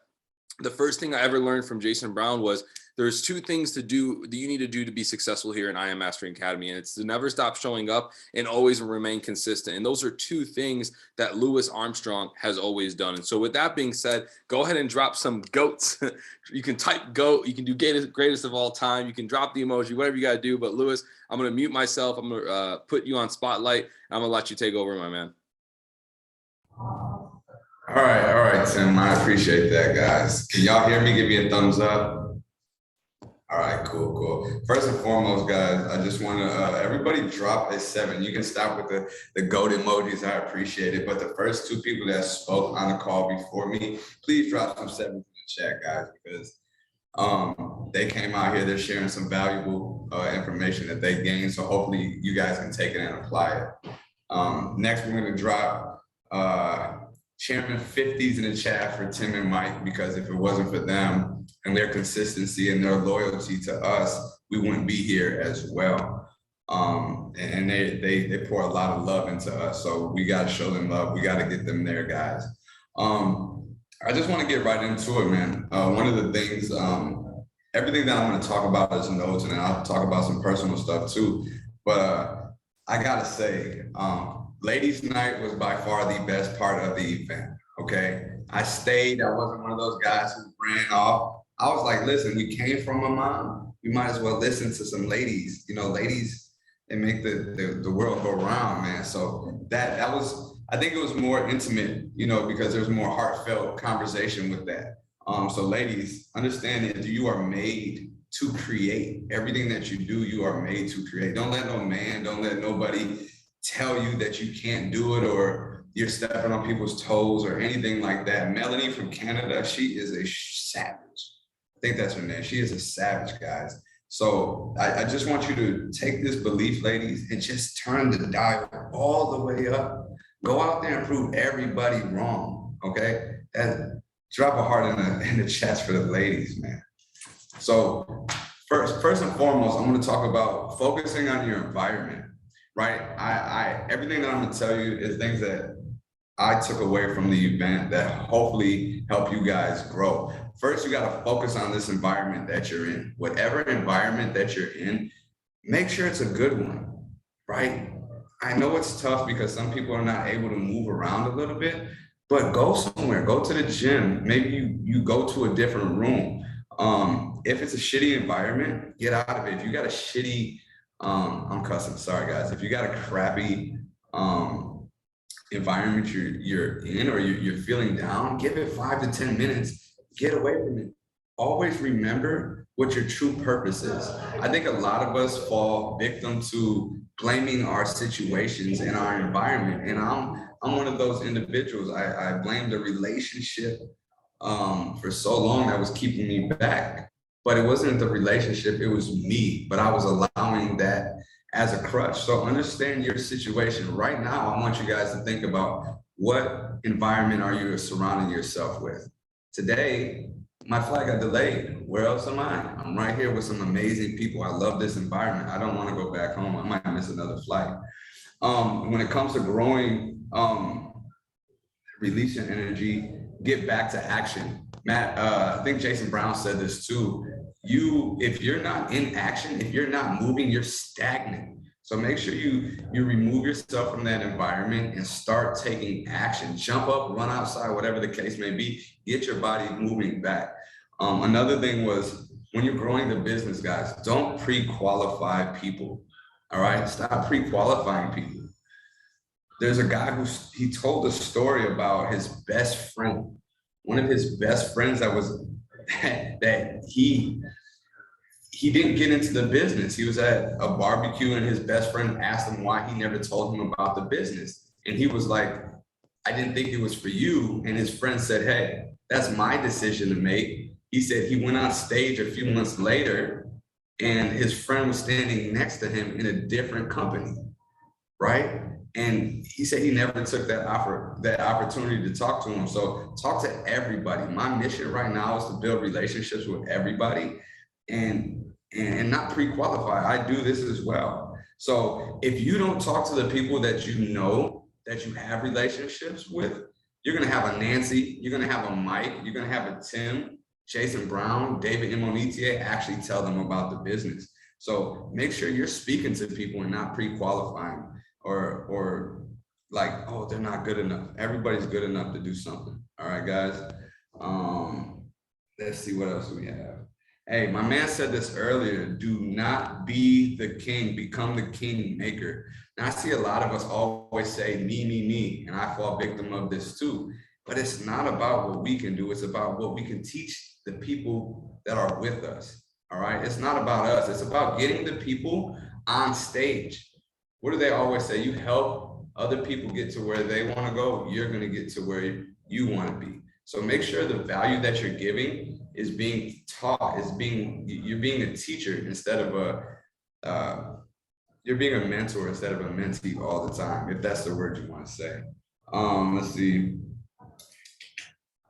Speaker 1: the first thing I ever learned from Jason Brown was there's 2 things that you need to do to be successful here in I Am Mastering Academy. And it's to never stop showing up and always remain consistent. And those are 2 things that Louis Armstrong has always done. And so with that being said, go ahead and drop some goats. You can type goat, you can do greatest of all time. You can drop the emoji, whatever you got to do. But Louis, I'm going to mute myself. I'm going to put you on spotlight. I'm going to let you take over, my man.
Speaker 4: All right, Tim. I appreciate that, guys. Can y'all hear me? Give me a thumbs up. All right, cool. First and foremost, guys, I just want to everybody drop a 7. You can stop with the goat emojis. I appreciate it. But the first 2 people that spoke on the call before me, please drop some 7s in the chat, guys, because they came out here. They're sharing some valuable information that they gained. So hopefully you guys can take it and apply it. Next, we're going to drop Chairman 50s in the chat for Tim and Mike, because if it wasn't for them and their consistency and their loyalty to us, we wouldn't be here as well. And they pour a lot of love into us. So we got to show them love. We got to get them there, guys. I just want to get right into it, man. One of the things, everything that I'm going to talk about is notes, and I'll talk about some personal stuff too. But I got to say, Ladies' Night was by far the best part of the event, okay? I stayed. I wasn't one of those guys who ran off. I was like, listen, we came from a mom. We might as well listen to some ladies. Ladies, they make the world go round, man. So that was, I think it was more intimate, because there's more heartfelt conversation with that. So ladies, understand that you are made to create. Everything that you do, you are made to create. Don't let no man, don't let nobody tell you that you can't do it or you're stepping on people's toes or anything like that. Melanie from Canada, she is a savage. I think that's her name. She is a savage, guys. So I just want you to take this belief, ladies, and just turn the dial all the way up. Go out there and prove everybody wrong, okay? And drop a heart in the chest for the ladies, man. So first and foremost, I'm going to talk about focusing on your environment, right? Everything that I'm going to tell you is things that I took away from the event that hopefully help you guys grow. First, you got to focus on this environment that you're in. Whatever environment that you're in, make sure it's a good one, right? I know it's tough because some people are not able to move around a little bit, but go somewhere, go to the gym. Maybe you go to a different room. If it's a shitty environment, get out of it. If you got a shitty, I'm cussing, sorry guys. If you got a crappy environment you're in, or you're feeling down, give it 5 to 10 minutes, get away from it. Always remember what your true purpose is. I think a lot of us fall victim to blaming our situations and our environment. And I'm one of those individuals. I blamed the relationship for so long that was keeping me back. But it wasn't the relationship, it was me. But I was allowing that as a crutch. So understand your situation. Right now, I want you guys to think about what environment are you surrounding yourself with. Today, my flight got delayed. Where else am I? I'm right here with some amazing people. I love this environment. I don't want to go back home. I might miss another flight. When it comes to growing, releasing energy, get back to action. Matt, I think Jason Brown said this too. If you're not in action, if you're not moving, you're stagnant. So make sure you remove yourself from that environment and start taking action. Jump up, run outside, whatever the case may be. Get your body moving back. Another thing was, when you're growing the business, guys, don't pre-qualify people. All right, stop pre-qualifying people. There's a guy he told a story about his best friend. One of his best friends that he didn't get into the business. He was at a barbecue and his best friend asked him why he never told him about the business. And he was like, I didn't think it was for you. And his friend said, hey, that's my decision to make. He said he went on stage a few months later and his friend was standing next to him in a different company, right? And he said he never took that opportunity to talk to him. So talk to everybody. My mission right now is to build relationships with everybody and not pre-qualify. I do this as well. So if you don't talk to the people that you know that you have relationships with, you're gonna have a Nancy, you're gonna have a Mike, you're gonna have a Tim, Jason Brown, David Imonitier actually tell them about the business. So make sure you're speaking to people and not pre-qualifying or like, oh, they're not good enough. Everybody's good enough to do something. All right, guys. Let's see what else we have. Hey, my man said this earlier, do not be the king, become the kingmaker. Now I see a lot of us always say me, and I fall victim of this too. But it's not about what we can do, it's about what we can teach the people that are with us. All right, it's not about us, it's about getting the people on stage. What do they always say? You help other people get to where they want to go, you're going to get to where you want to be. So make sure the value that you're giving is being taught, you're being a teacher instead of you're being a mentor instead of a mentee all the time, if that's the word you want to say. Let's see.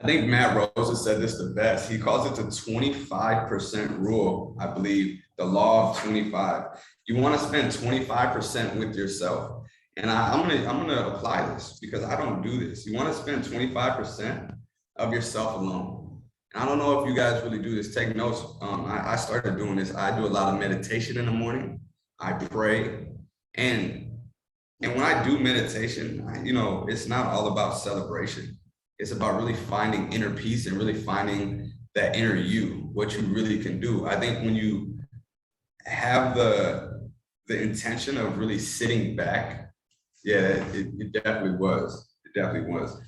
Speaker 4: I think Matt Rosa said this the best. He calls it the 25% rule, I believe, the law of 25. You want to spend 25% with yourself. And I'm gonna apply this because I don't do this. You want to spend 25% of yourself alone. And I don't know if you guys really do this. Take notes. I started doing this. I do a lot of meditation in the morning. I pray. And when I do meditation, it's not all about celebration. It's about really finding inner peace and really finding that inner you, what you really can do. I think when you have the intention of really sitting back, yeah, it definitely was. It definitely was.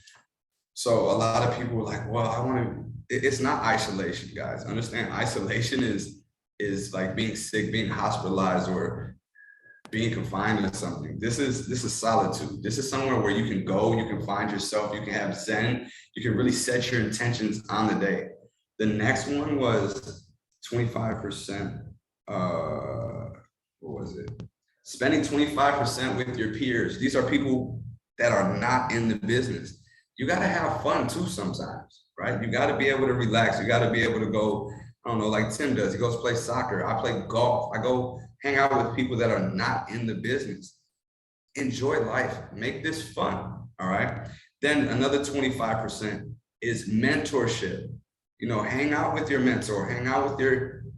Speaker 4: So a lot of people were like, well, it's not isolation, guys. Understand, isolation is like being sick, being hospitalized, or being confined to something. This is solitude. This is somewhere where you can go, you can find yourself, you can have Zen, you can really set your intentions on the day. The next one was 25% what was it? Spending 25% with your peers. These are people that are not in the business. You got to have fun too sometimes, right? You got to be able to relax. You got to be able to go, I don't know, like Tim does. He goes play soccer. I play golf. I go hang out with people that are not in the business. Enjoy life. Make this fun, all right? Then another 25% is mentorship. You know, hang out with your mentor, hang out with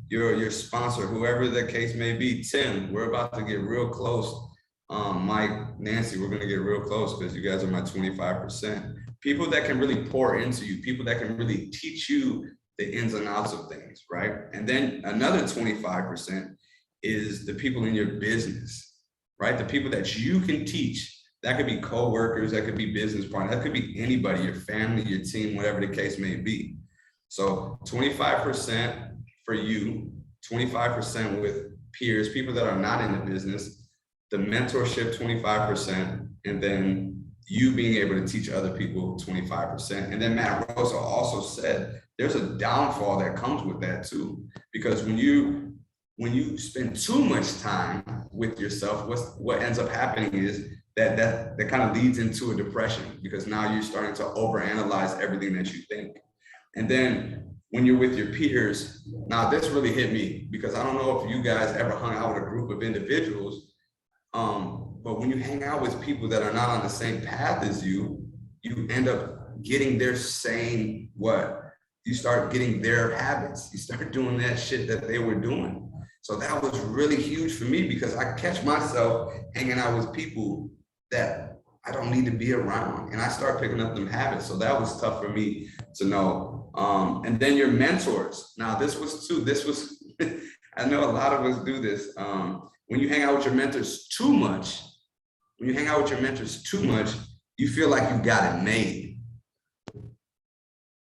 Speaker 4: your sponsor, whoever the case may be. Tim, we're about to get real close. Mike, Nancy, we're gonna get real close because you guys are my 25%. People that can really pour into you, people that can really teach you the ins and outs of things, right? And then another 25% is the people in your business, right? The people that you can teach. That could be co-workers, that could be business partners, that could be anybody, your family, your team, whatever the case may be. So 25% for you, 25% with peers, people that are not in the business, the mentorship 25%, and then you being able to teach other people 25%. And then Matt Rosa also said there's a downfall that comes with that too, because when you spend too much time with yourself, what ends up happening is that kind of leads into a depression, because now you're starting to overanalyze everything that you think. And then when you're with your peers, now this really hit me, because I don't know if you guys ever hung out with a group of individuals, but when you hang out with people that are not on the same path as you, you end up getting their same you start getting their habits. You start doing that shit that they were doing. So that was really huge for me, because I catch myself hanging out with people that I don't need to be around, and I start picking up them habits. So that was tough for me to know. And then your mentors. Now this was I know a lot of us do this. When you hang out with your mentors too much, you feel like you got it made.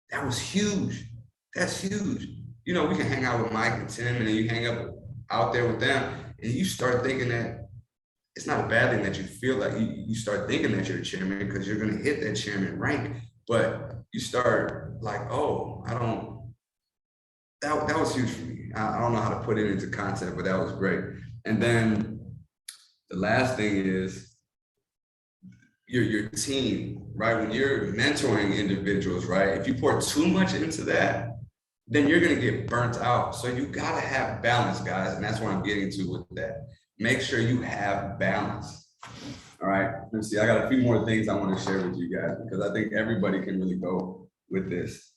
Speaker 4: That was huge. That's huge. You know, we can hang out with Mike and Tim, and then you hang up out there with them, and you start thinking that it's not a bad thing that you feel like you start thinking that you're a chairman, because you're going to hit that chairman rank, but you start like, oh, that was huge for me. I don't know how to put it into concept, but that was great. And then the last thing is your team, right? When you're mentoring individuals, right? If you pour too much into that, then you're going to get burnt out. So you got to have balance, guys. And that's what I'm getting to with that. Make sure you have balance. All right. Let's see. I got a few more things I want to share with you guys, because I think everybody can really go with this.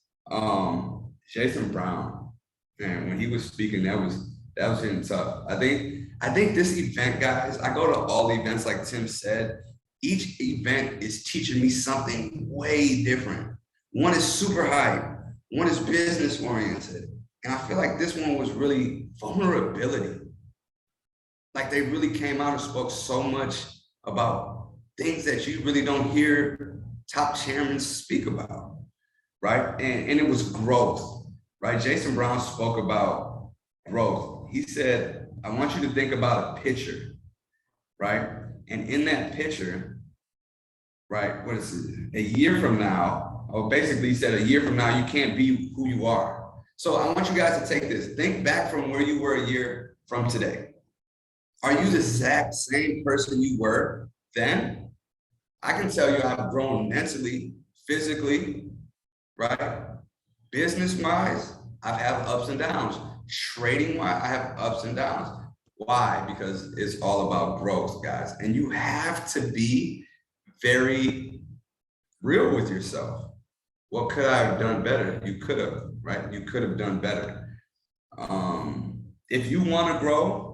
Speaker 4: Jason Brown, man, when he was speaking, that was hitting tough. I think this event, guys, I go to all events, like Tim said. Each event is teaching me something way different. One is super hype. One is business oriented. And I feel like this one was really vulnerability. Like they really came out and spoke so much about things that you really don't hear top chairmen speak about, right? And it was growth, right? Jason Brown spoke about growth. He said, I want you to think about a picture, right? And in that picture, right, what is it? A year from now, or basically he said a year from now, you can't be who you are. So I want you guys to take this. Think back from where you were a year from today. Are you the exact same person you were then? I can tell you I've grown mentally, physically, right? Business-wise, I've had ups and downs. Trading-wise, I have ups and downs. Why? Because it's all about growth, guys. And you have to be very real with yourself. What could I have done better? You could have, right? You could have done better. If you want to grow,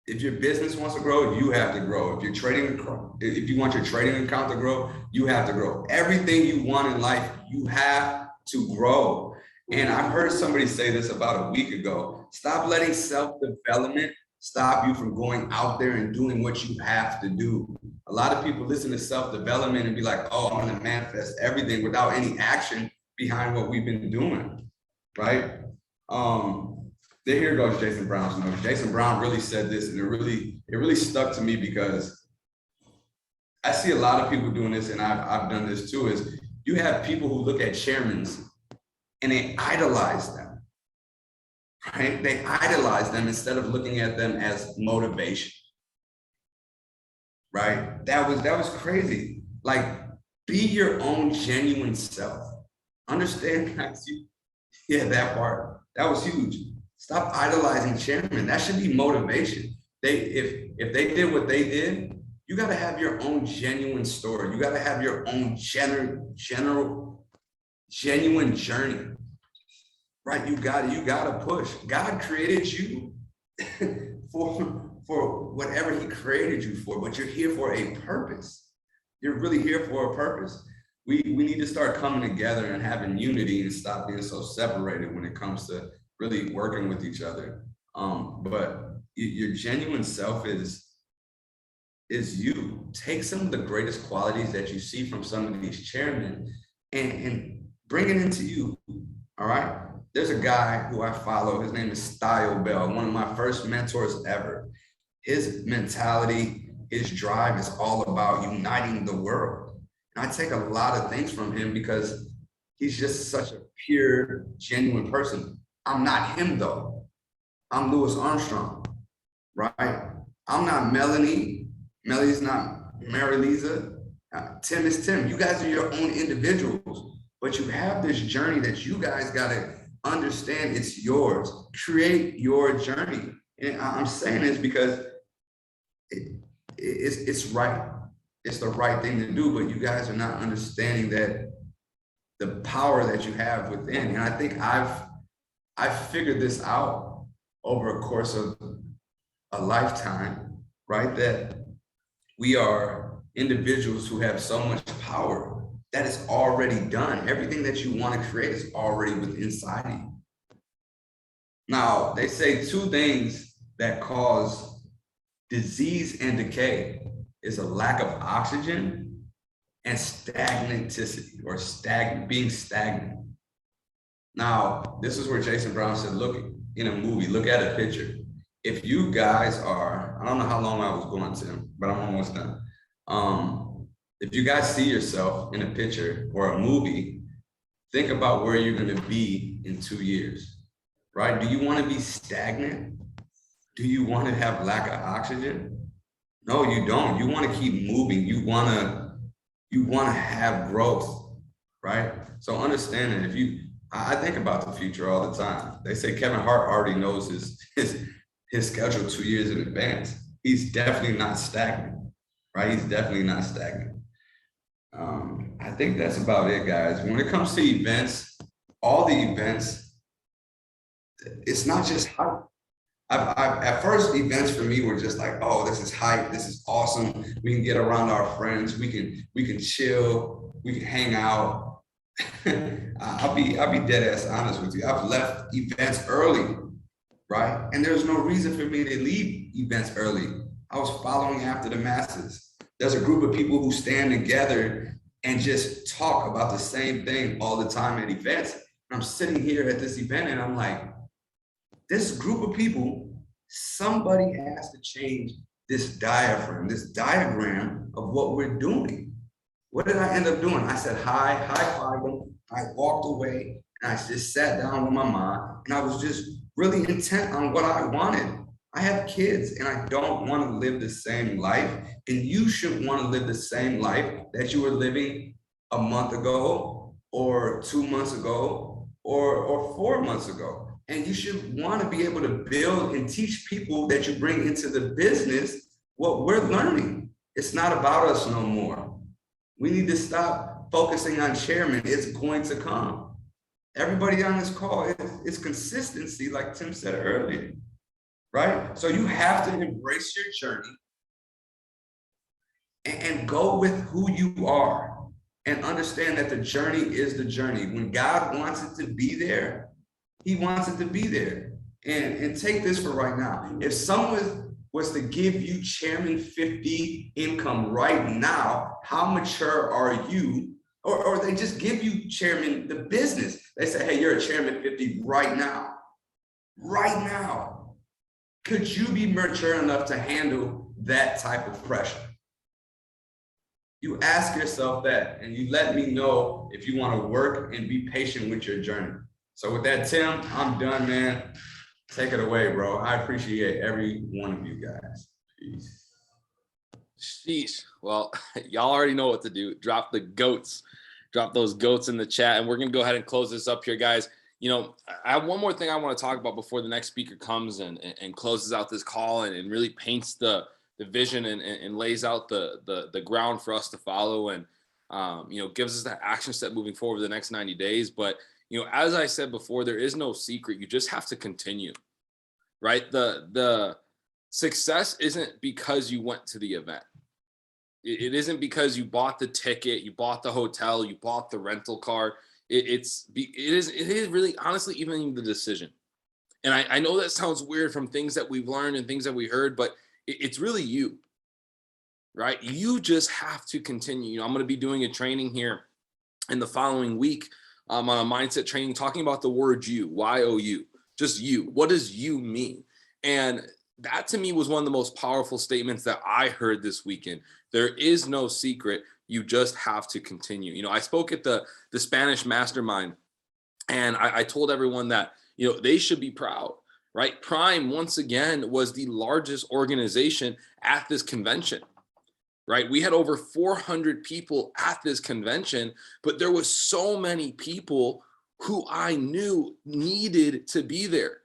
Speaker 4: if your business wants to grow, you have to grow. If you want your trading account to grow, you have to grow. Everything you want in life, you have to grow. And I heard somebody say this about a week ago. Stop letting self-development stop you from going out there and doing what you have to do. A lot of people listen to self-development and be like, oh, I'm going to manifest everything, without any action behind what we've been doing, right? Here goes Jason Brown's note. Jason Brown really said this, and it really stuck to me, because I see a lot of people doing this, and I've done this too, is you have people who look at chairmen and they idolize them. right? They idolize them instead of looking at them as motivation, right? That was crazy. Like, be your own genuine self. Understand, guys, yeah, that part, that was huge. Stop idolizing chairman. That should be motivation. If they did what they did, you got to have your own genuine story. You got to have your own genuine journey, right? You got to push. God created you for whatever he created you for, but you're here for a purpose. You're really here for a purpose. We need to start coming together and having unity and stop being so separated when it comes to really working with each other. But your genuine self is you. Take some of the greatest qualities that you see from some of these chairmen and bring it into you. All right. There's a guy who I follow. His name is Style Bell, one of my first mentors ever. His mentality, his drive is all about uniting the world. And I take a lot of things from him because he's just such a pure, genuine person. I'm not him though. I'm Louis Armstrong, right? I'm not Melanie. Melanie's not Mary Lisa. Tim is Tim. You guys are your own individuals, but you have this journey that you guys got to understand. It's yours. Create your journey. And I'm saying this because it's right. It's the right thing to do, but you guys are not understanding that the power that you have within. And I think I've figured this out over a course of a lifetime, right? That we are individuals who have so much power that is already done. Everything that you want to create is already within inside you. Now, they say two things that cause disease and decay is a lack of oxygen and stagnanticity, or being stagnant. Now, this is where Jason Brown said, look, in a movie, look at a picture. If you guys are, I don't know how long I was going, Tim, but I'm almost done. If you guys see yourself in a picture or a movie, think about where you're going to be in 2 years, right? Do you want to be stagnant? Do you want to have lack of oxygen? No, you don't. You want to keep moving. You want to have growth, right? So understand that I think about the future all the time. They say Kevin Hart already knows his schedule 2 years in advance. He's definitely not stagnant, right? He's definitely not stagnant. I think that's about it, guys. When it comes to events, all the events, it's not just hype. At first, events for me were just like, oh, this is hype. This is awesome. We can get around our friends. We can chill. We can hang out. I'll be dead ass honest with you. I've left events early, right? And there's no reason for me to leave events early. I was following after the masses. There's a group of people who stand together and just talk about the same thing all the time at events. And I'm sitting here at this event and I'm like, this group of people, somebody has to change this diagram of what we're doing. What did I end up doing? I said, high-fived them. I walked away and I just sat down with my mom and I was just really intent on what I wanted. I have kids and I don't want to live the same life. And you should want to live the same life that you were living a month ago or 2 months ago or 4 months ago. And you should want to be able to build and teach people that you bring into the business what we're learning. It's not about us no more. We need to stop focusing on chairman. It's going to come. Everybody on this call, it's consistency, like Tim said earlier, right? So you have to embrace your journey and go with who you are and understand that the journey is the journey. When God wants it to be there, he wants it to be there. And take this for right now. If someone was to give you Chairman 50 income right now, how mature are you? Or they just give you Chairman the business. They say, hey, you're a Chairman 50 right now. Right now. Could you be mature enough to handle that type of pressure? You ask yourself that and you let me know if you want to work and be patient with your journey. So with that, Tim, I'm done, man. Take it away, bro. I appreciate every one of you guys. Peace.
Speaker 1: Sheesh. Well, y'all already know what to do. Drop the goats. Drop those goats in the chat. And we're going to go ahead and close this up here, guys. You know, I have one more thing I want to talk about before the next speaker comes and closes out this call and really paints the vision and lays out the ground for us to follow and, you know, gives us that action step moving forward the next 90 days. But, you know, as I said before, there is no secret. You just have to continue, right? The success isn't because you went to the event. It isn't because you bought the ticket, you bought the hotel, you bought the rental car. It is really honestly even the decision. And I know that sounds weird from things that we've learned and things that we heard, but it's really you, right? You just have to continue. You know, I'm going to be doing a training here in the following week on a mindset training, talking about the word you, Y-O-U, just you. What does you mean? And that to me was one of the most powerful statements that I heard this weekend. There is no secret. You just have to continue. You know, I spoke at the Spanish mastermind and I told everyone that, you know, they should be proud, right? Prime, once again, was the largest organization at this convention, right? We had over 400 people at this convention, but there was so many people who I knew needed to be there.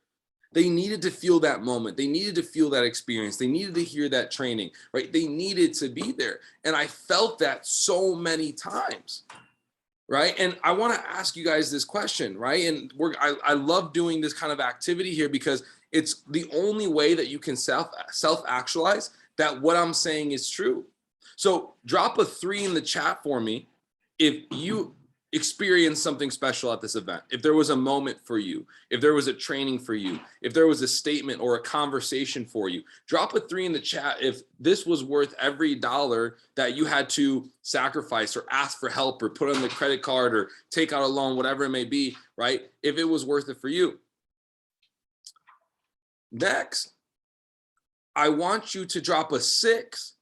Speaker 1: They needed to feel that moment. They needed to feel that experience. They needed to hear that training, right? They needed to be there. And I felt that so many times, right? And I want to ask you guys this question, right? And I love doing this kind of activity here because it's the only way that you can self-actualize that what I'm saying is true. So drop a 3 in the chat for me if you experience something special at this event, if there was a moment for you, if there was a training for you, if there was a statement or a conversation for you. Drop a 3 in the chat if this was worth every dollar that you had to sacrifice or ask for help or put on the credit card or take out a loan, whatever it may be, right? If it was worth it for you. Next, I want you to drop a 6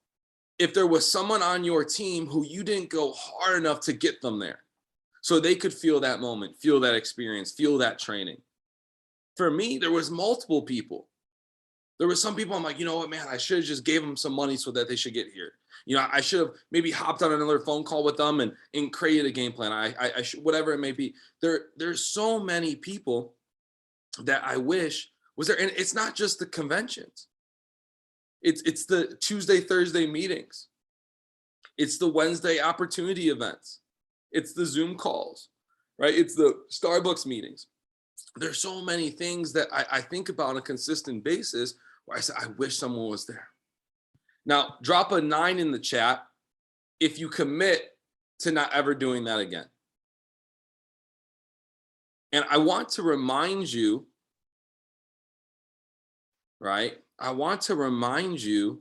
Speaker 1: if there was someone on your team who you didn't go hard enough to get them there, so they could feel that moment, feel that experience, feel that training. For me, there was multiple people. There was some people I'm like, you know what, man, I should have just gave them some money so that they should get here. You know, I should have maybe hopped on another phone call with them and created a game plan. I should, whatever it may be. There's so many people that I wish was there. And it's not just the conventions. It's the Tuesday, Thursday meetings. It's the Wednesday opportunity events. It's the Zoom calls, right? It's the Starbucks meetings. There's so many things that I think about on a consistent basis where I say, I wish someone was there. Now, drop a 9 in the chat if you commit to not ever doing that again. And I want to remind you, right? I want to remind you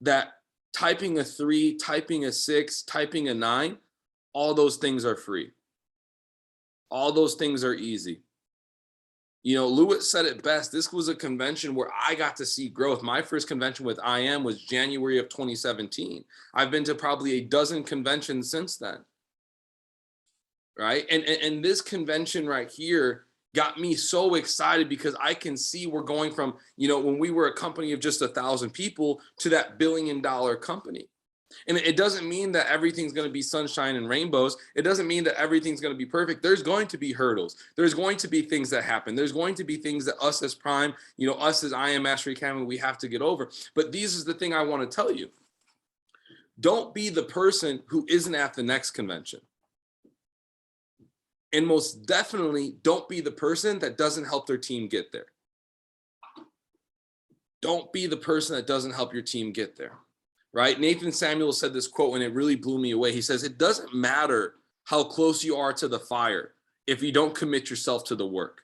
Speaker 1: that typing a 3, typing a 6, typing a 9, all those things are free. All those things are easy. You know, Lewis said it best. This was a convention where I got to see growth. My first convention with IM was January of 2017. I've been to probably a dozen conventions since then. Right? And this convention right here got me so excited because I can see we're going from, you know, when we were a company of just 1,000 people to that $1 billion company. And it doesn't mean that everything's going to be sunshine and rainbows. It doesn't mean that everything's going to be perfect. There's going to be hurdles. There's going to be things that happen. There's going to be things that us as Prime, you know, us as IM Mastery Academy, we have to get over. But this is the thing I want to tell you. Don't be the person who isn't at the next convention. And most definitely don't be the person that doesn't help their team get there. Don't be the person that doesn't help your team get there. Right? Nathan Samuel said this quote and it really blew me away. He says, it doesn't matter how close you are to the fire if you don't commit yourself to the work.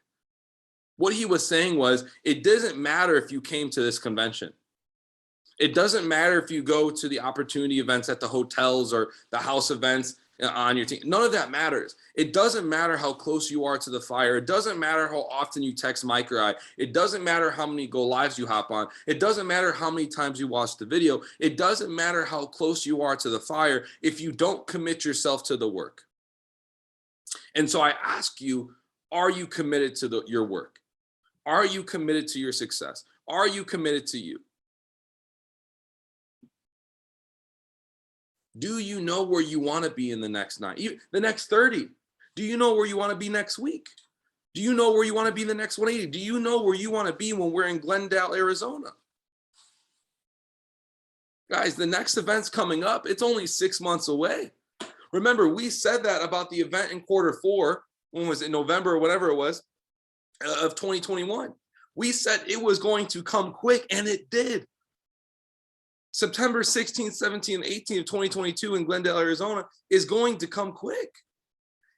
Speaker 1: What he was saying was, it doesn't matter if you came to this convention. It doesn't matter if you go to the opportunity events at the hotels or the house events on your team. None of that matters. It doesn't matter how close you are to the fire. It doesn't matter how often you text Mike or I. It doesn't matter how many go lives you hop on. It doesn't matter how many times you watch the video. It doesn't matter how close you are to the fire if you don't commit yourself to the work. And so I ask you, are you committed to your work? Are you committed to your success? Are you committed to you? Do you know where you want to be in the next 9, the next 30? Do you know where you want to be next week? Do you know where you want to be in the next 180? Do you know where you want to be when we're in Glendale, Arizona? Guys, the next event's coming up. It's only 6 months away. Remember, we said that about the event in Q4, when was it, November or whatever it was, of 2021. We said it was going to come quick, and it did. September 16th, 17th, and 18th of 2022 in Glendale, Arizona is going to come quick.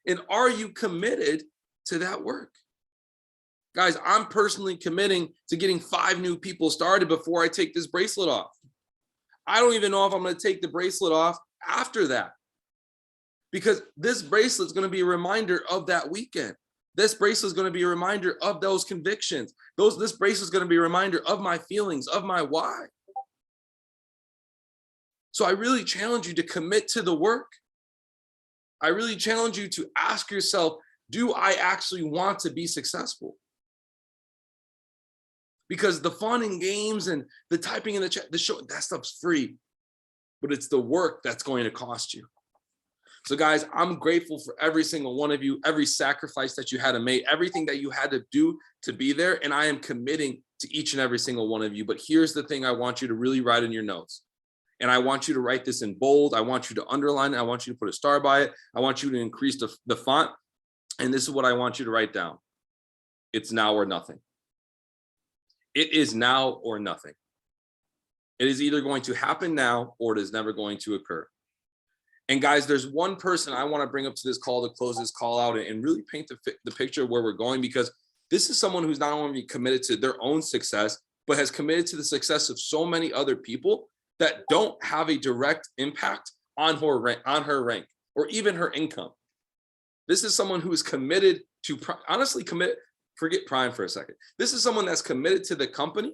Speaker 1: And are you committed to that work? Guys, I'm personally committing to getting 5 new people started before I take this bracelet off. I don't even know if I'm going to take the bracelet off after that, because this bracelet is going to be a reminder of that weekend. This bracelet is going to be a reminder of those convictions. This bracelet is going to be a reminder of my feelings, of my why. So I really challenge you to commit to the work. I really challenge you to ask yourself, do I actually want to be successful? Because the fun and games and the typing in the chat, the show, that stuff's free, but it's the work that's going to cost you. So guys, I'm grateful for every single one of you, every sacrifice that you had to make, everything that you had to do to be there. And I am committing to each and every single one of you. But here's the thing I want you to really write in your notes. And I want you to write this in bold. I want you to underline it. I want you to put a star by it. I want you to increase the font. And this is what I want you to write down. It's now or nothing. It is now or nothing. It is either going to happen now or it is never going to occur. And guys, there's one person I want to bring up to this call to close this call out and really paint the picture of where we're going, because this is someone who's not only committed to their own success, but has committed to the success of so many other people that don't have a direct impact on her rank or even her income. This is someone who is committed to, honestly committed, forget Prime for a second. This is someone that's committed to the company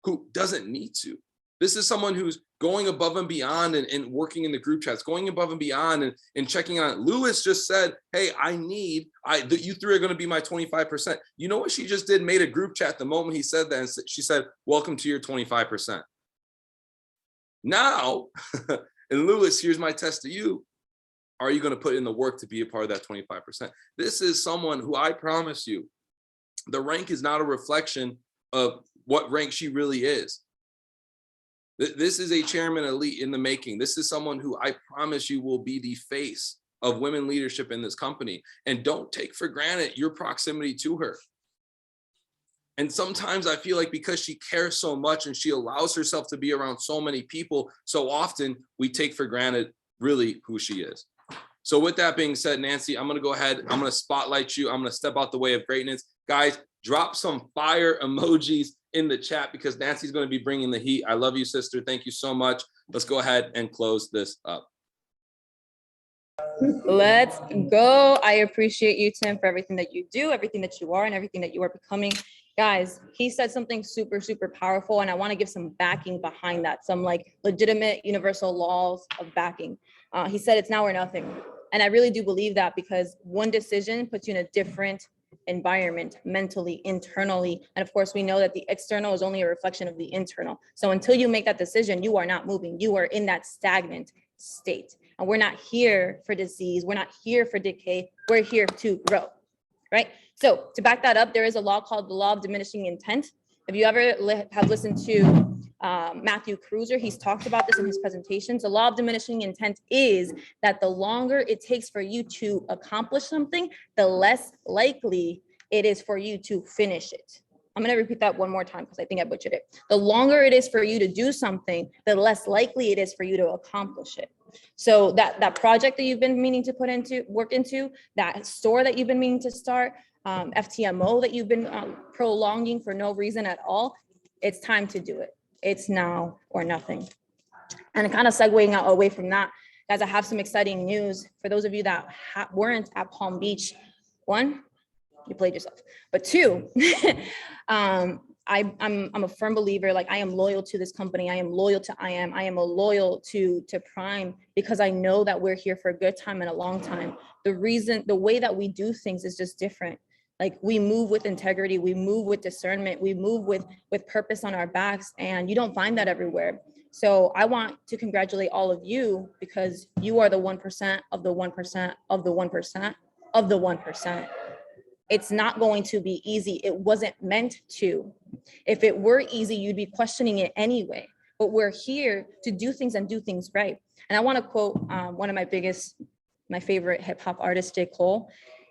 Speaker 1: who doesn't need to. This is someone who's going above and beyond and working in the group chats, going above and beyond and checking on it. Lewis just said, hey, you 3 are going to be my 25%. You know what she just did? Made a group chat the moment he said that. And she said, welcome to your 25%. Now, and Lewis, here's my test to you. Are you going to put in the work to be a part of that 25%? This is someone who, I promise you, the rank is not a reflection of what rank she really is. This is a chairman elite in the making. This is someone who I promise you will be the face of women leadership in this company. And don't take for granted your proximity to her. And sometimes I feel like because she cares so much and she allows herself to be around so many people, so often we take for granted really who she is. So with that being said, Nancy, I'm going to go ahead. I'm going to spotlight you. I'm going to step out the way of greatness. Guys, drop some fire emojis in the chat because Nancy's going to be bringing the heat. I love you, sister. Thank you so much. Let's go ahead and close this up.
Speaker 5: Let's go. I appreciate you, Tim, for everything that you do, everything that you are, and everything that you are becoming. Guys, he said something super, super powerful, and I want to give some backing behind that, some like legitimate universal laws of backing. He said it's now or nothing. And I really do believe that, because one decision puts you in a different environment, mentally, internally. And of course, we know that the external is only a reflection of the internal. So until you make that decision, you are not moving. You are in that stagnant state. And we're not here for disease. We're not here for decay. We're here to grow, right? So to back that up, there is a law called the law of diminishing intent. If you ever have listened to Matthew Cruiser, he's talked about this in his presentations. The law of diminishing intent is that the longer it takes for you to accomplish something, the less likely it is for you to finish it. I'm going to repeat that one more time because I think I butchered it. The longer it is for you to do something, the less likely it is for you to accomplish it. So that project that you've been meaning to work into, that store that you've been meaning to start, FTMO that you've been prolonging for no reason at all, it's time to do it. It's now or nothing. And kind of segueing out away from that, guys, I have some exciting news for those of you that weren't at Palm Beach. One, you played yourself, but two, I'm a firm believer, like I am loyal to this company. I am loyal to I am loyal to Prime, because I know that we're here for a good time and a long time. The way that we do things is just different. Like, we move with integrity, we move with discernment, we move with purpose on our backs, and you don't find that everywhere. So I want to congratulate all of you, because you are the 1% of the 1% of the 1% of the 1%. It's not going to be easy. It wasn't meant to. If it were easy, you'd be questioning it anyway. But we're here to do things and do things right. And I want to quote one of my favorite hip hop artists, J. Cole.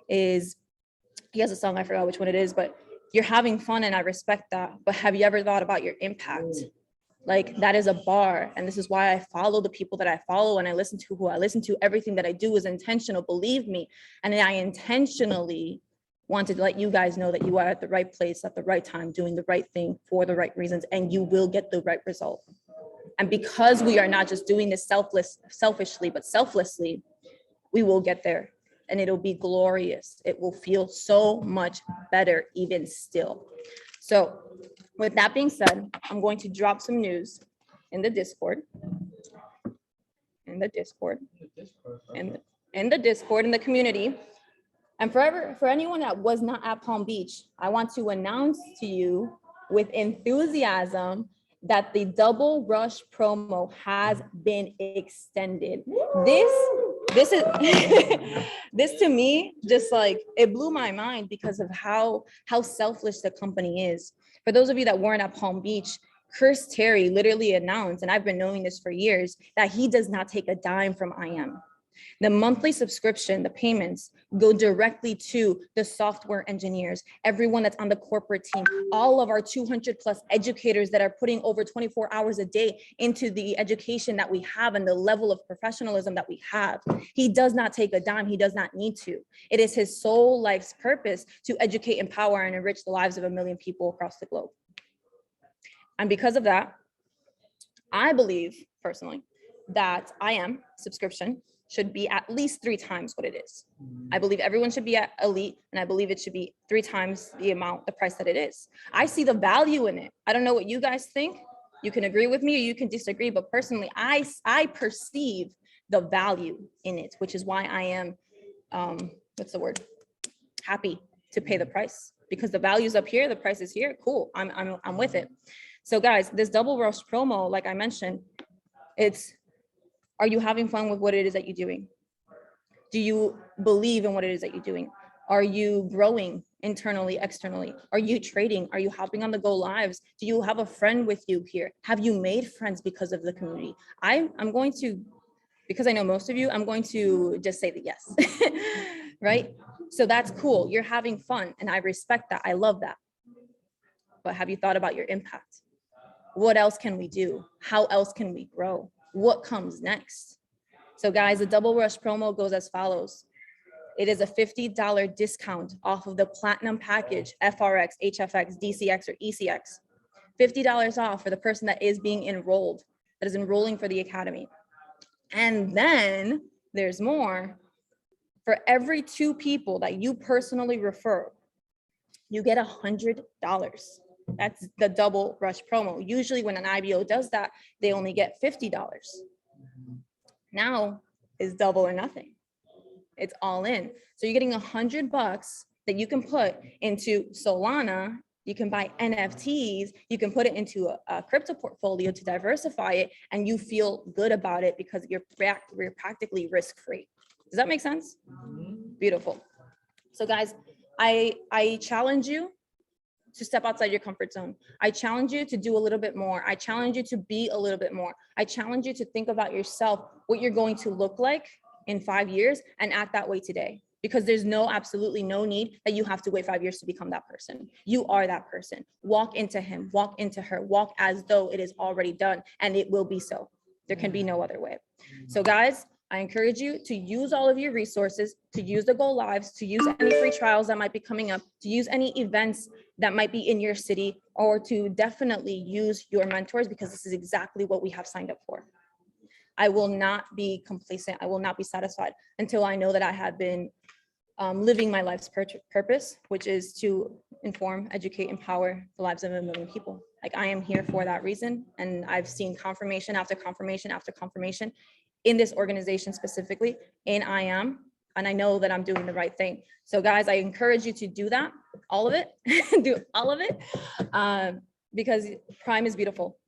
Speaker 5: He has a song, I forgot which one it is, but you're having fun and I respect that. But have you ever thought about your impact? Like, that is a bar. And this is why I follow the people that I follow, and I listen to who I listen to. Everything that I do is intentional, believe me. And I intentionally wanted to let you guys know that you are at the right place at the right time, doing the right thing for the right reasons, and you will get the right result. And because we are not just doing this selfishly, but selflessly, we will get there, and it'll be glorious. It will feel so much better even still. So with that being said, I'm going to drop some news in the Discord, in the community. And for anyone that was not at Palm Beach, I want to announce to you with enthusiasm that the Double Rush promo has been extended. This is this to me, just like, it blew my mind because of how selfish the company is. For those of you that weren't at Palm Beach, Chris Terry literally announced, and I've been knowing this for years, that he does not take a dime from IM. The monthly subscription, the payments, go directly to the software engineers, everyone that's on the corporate team, all of our 200 plus educators that are putting over 24 hours a day into the education that we have and the level of professionalism that we have. He does not take a dime. He does not need to. It is his sole life's purpose to educate, empower, and enrich the lives of 1 million people across the globe. And because of that, I believe personally that IM subscription should be at least 3 times what it is. I believe everyone should be at elite, and I believe it should be 3 times the price that it is. I see the value in it. I don't know what you guys think. You can agree with me or you can disagree, but personally, I perceive the value in it, which is why I am, happy to pay the price, because the value's up here, the price is here. Cool, I'm with it. So guys, this Double Rush promo, like I mentioned, are you having fun with what it is that you're doing? Do you believe in what it is that you're doing? Are you growing internally, externally? Are you trading? Are you hopping on the go lives? Do you have a friend with you here? Have you made friends because of the community? I'm going to, because I know most of you, I'm going to just say the yes, right? So that's cool. You're having fun, and I respect that. I love that. But have you thought about your impact? What else can we do? How else can we grow? What comes next? So guys, the Double Rush promo goes as follows. It is a $50 discount off of the platinum package, FRX, HFX, DCX, or ECX. $50 off for the person that is being enrolled, that is enrolling for the academy. And then there's more. For every 2 people that you personally refer, you get $100. That's the Double Rush promo. Usually when an IBO does that, they only get $50. Now is double or nothing. It's all in. So you're getting $100 that you can put into Solana. You can buy NFTs. You can put it into a crypto portfolio to diversify it, and you feel good about it because you're practically risk-free. Does that make sense? Beautiful. So guys, I challenge you to step outside your comfort zone. I challenge you to do a little bit more. I challenge you to be a little bit more. I challenge you to think about yourself, what you're going to look like in 5 years, and act that way today. Because there's absolutely no need that you have to wait 5 years to become that person. You are that person. Walk into him, walk into her, walk as though it is already done, and it will be so. There can be no other way. So guys, I encourage you to use all of your resources, to use the Go Lives, to use any free trials that might be coming up, to use any events that might be in your city, or to definitely use your mentors, because this is exactly what we have signed up for. I will not be complacent. I will not be satisfied until I know that I have been living my life's purpose, which is to inform, educate, empower the lives of 1 million people. Like, I am here for that reason. And I've seen confirmation after confirmation after confirmation in this organization specifically, in IAM. and I know that I'm doing the right thing. So guys, I encourage you to do that, all of it, do all of it, because Prime is beautiful.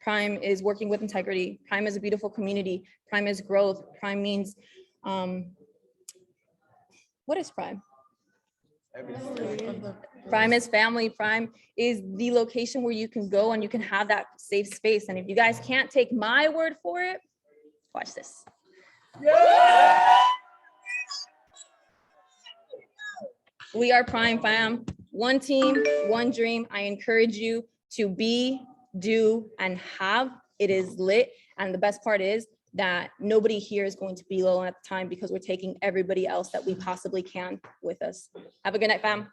Speaker 5: Prime is working with integrity. Prime is a beautiful community. Prime is growth. Prime means, what is Prime? Prime is family. Prime is the location where you can go and you can have that safe space. And if you guys can't take my word for it, watch this. We are Prime fam, one team, one dream. I encourage you to be, do, and have. It is lit. And the best part is that nobody here is going to be alone at the time, because we're taking everybody else that we possibly can with us. Have a good night, fam.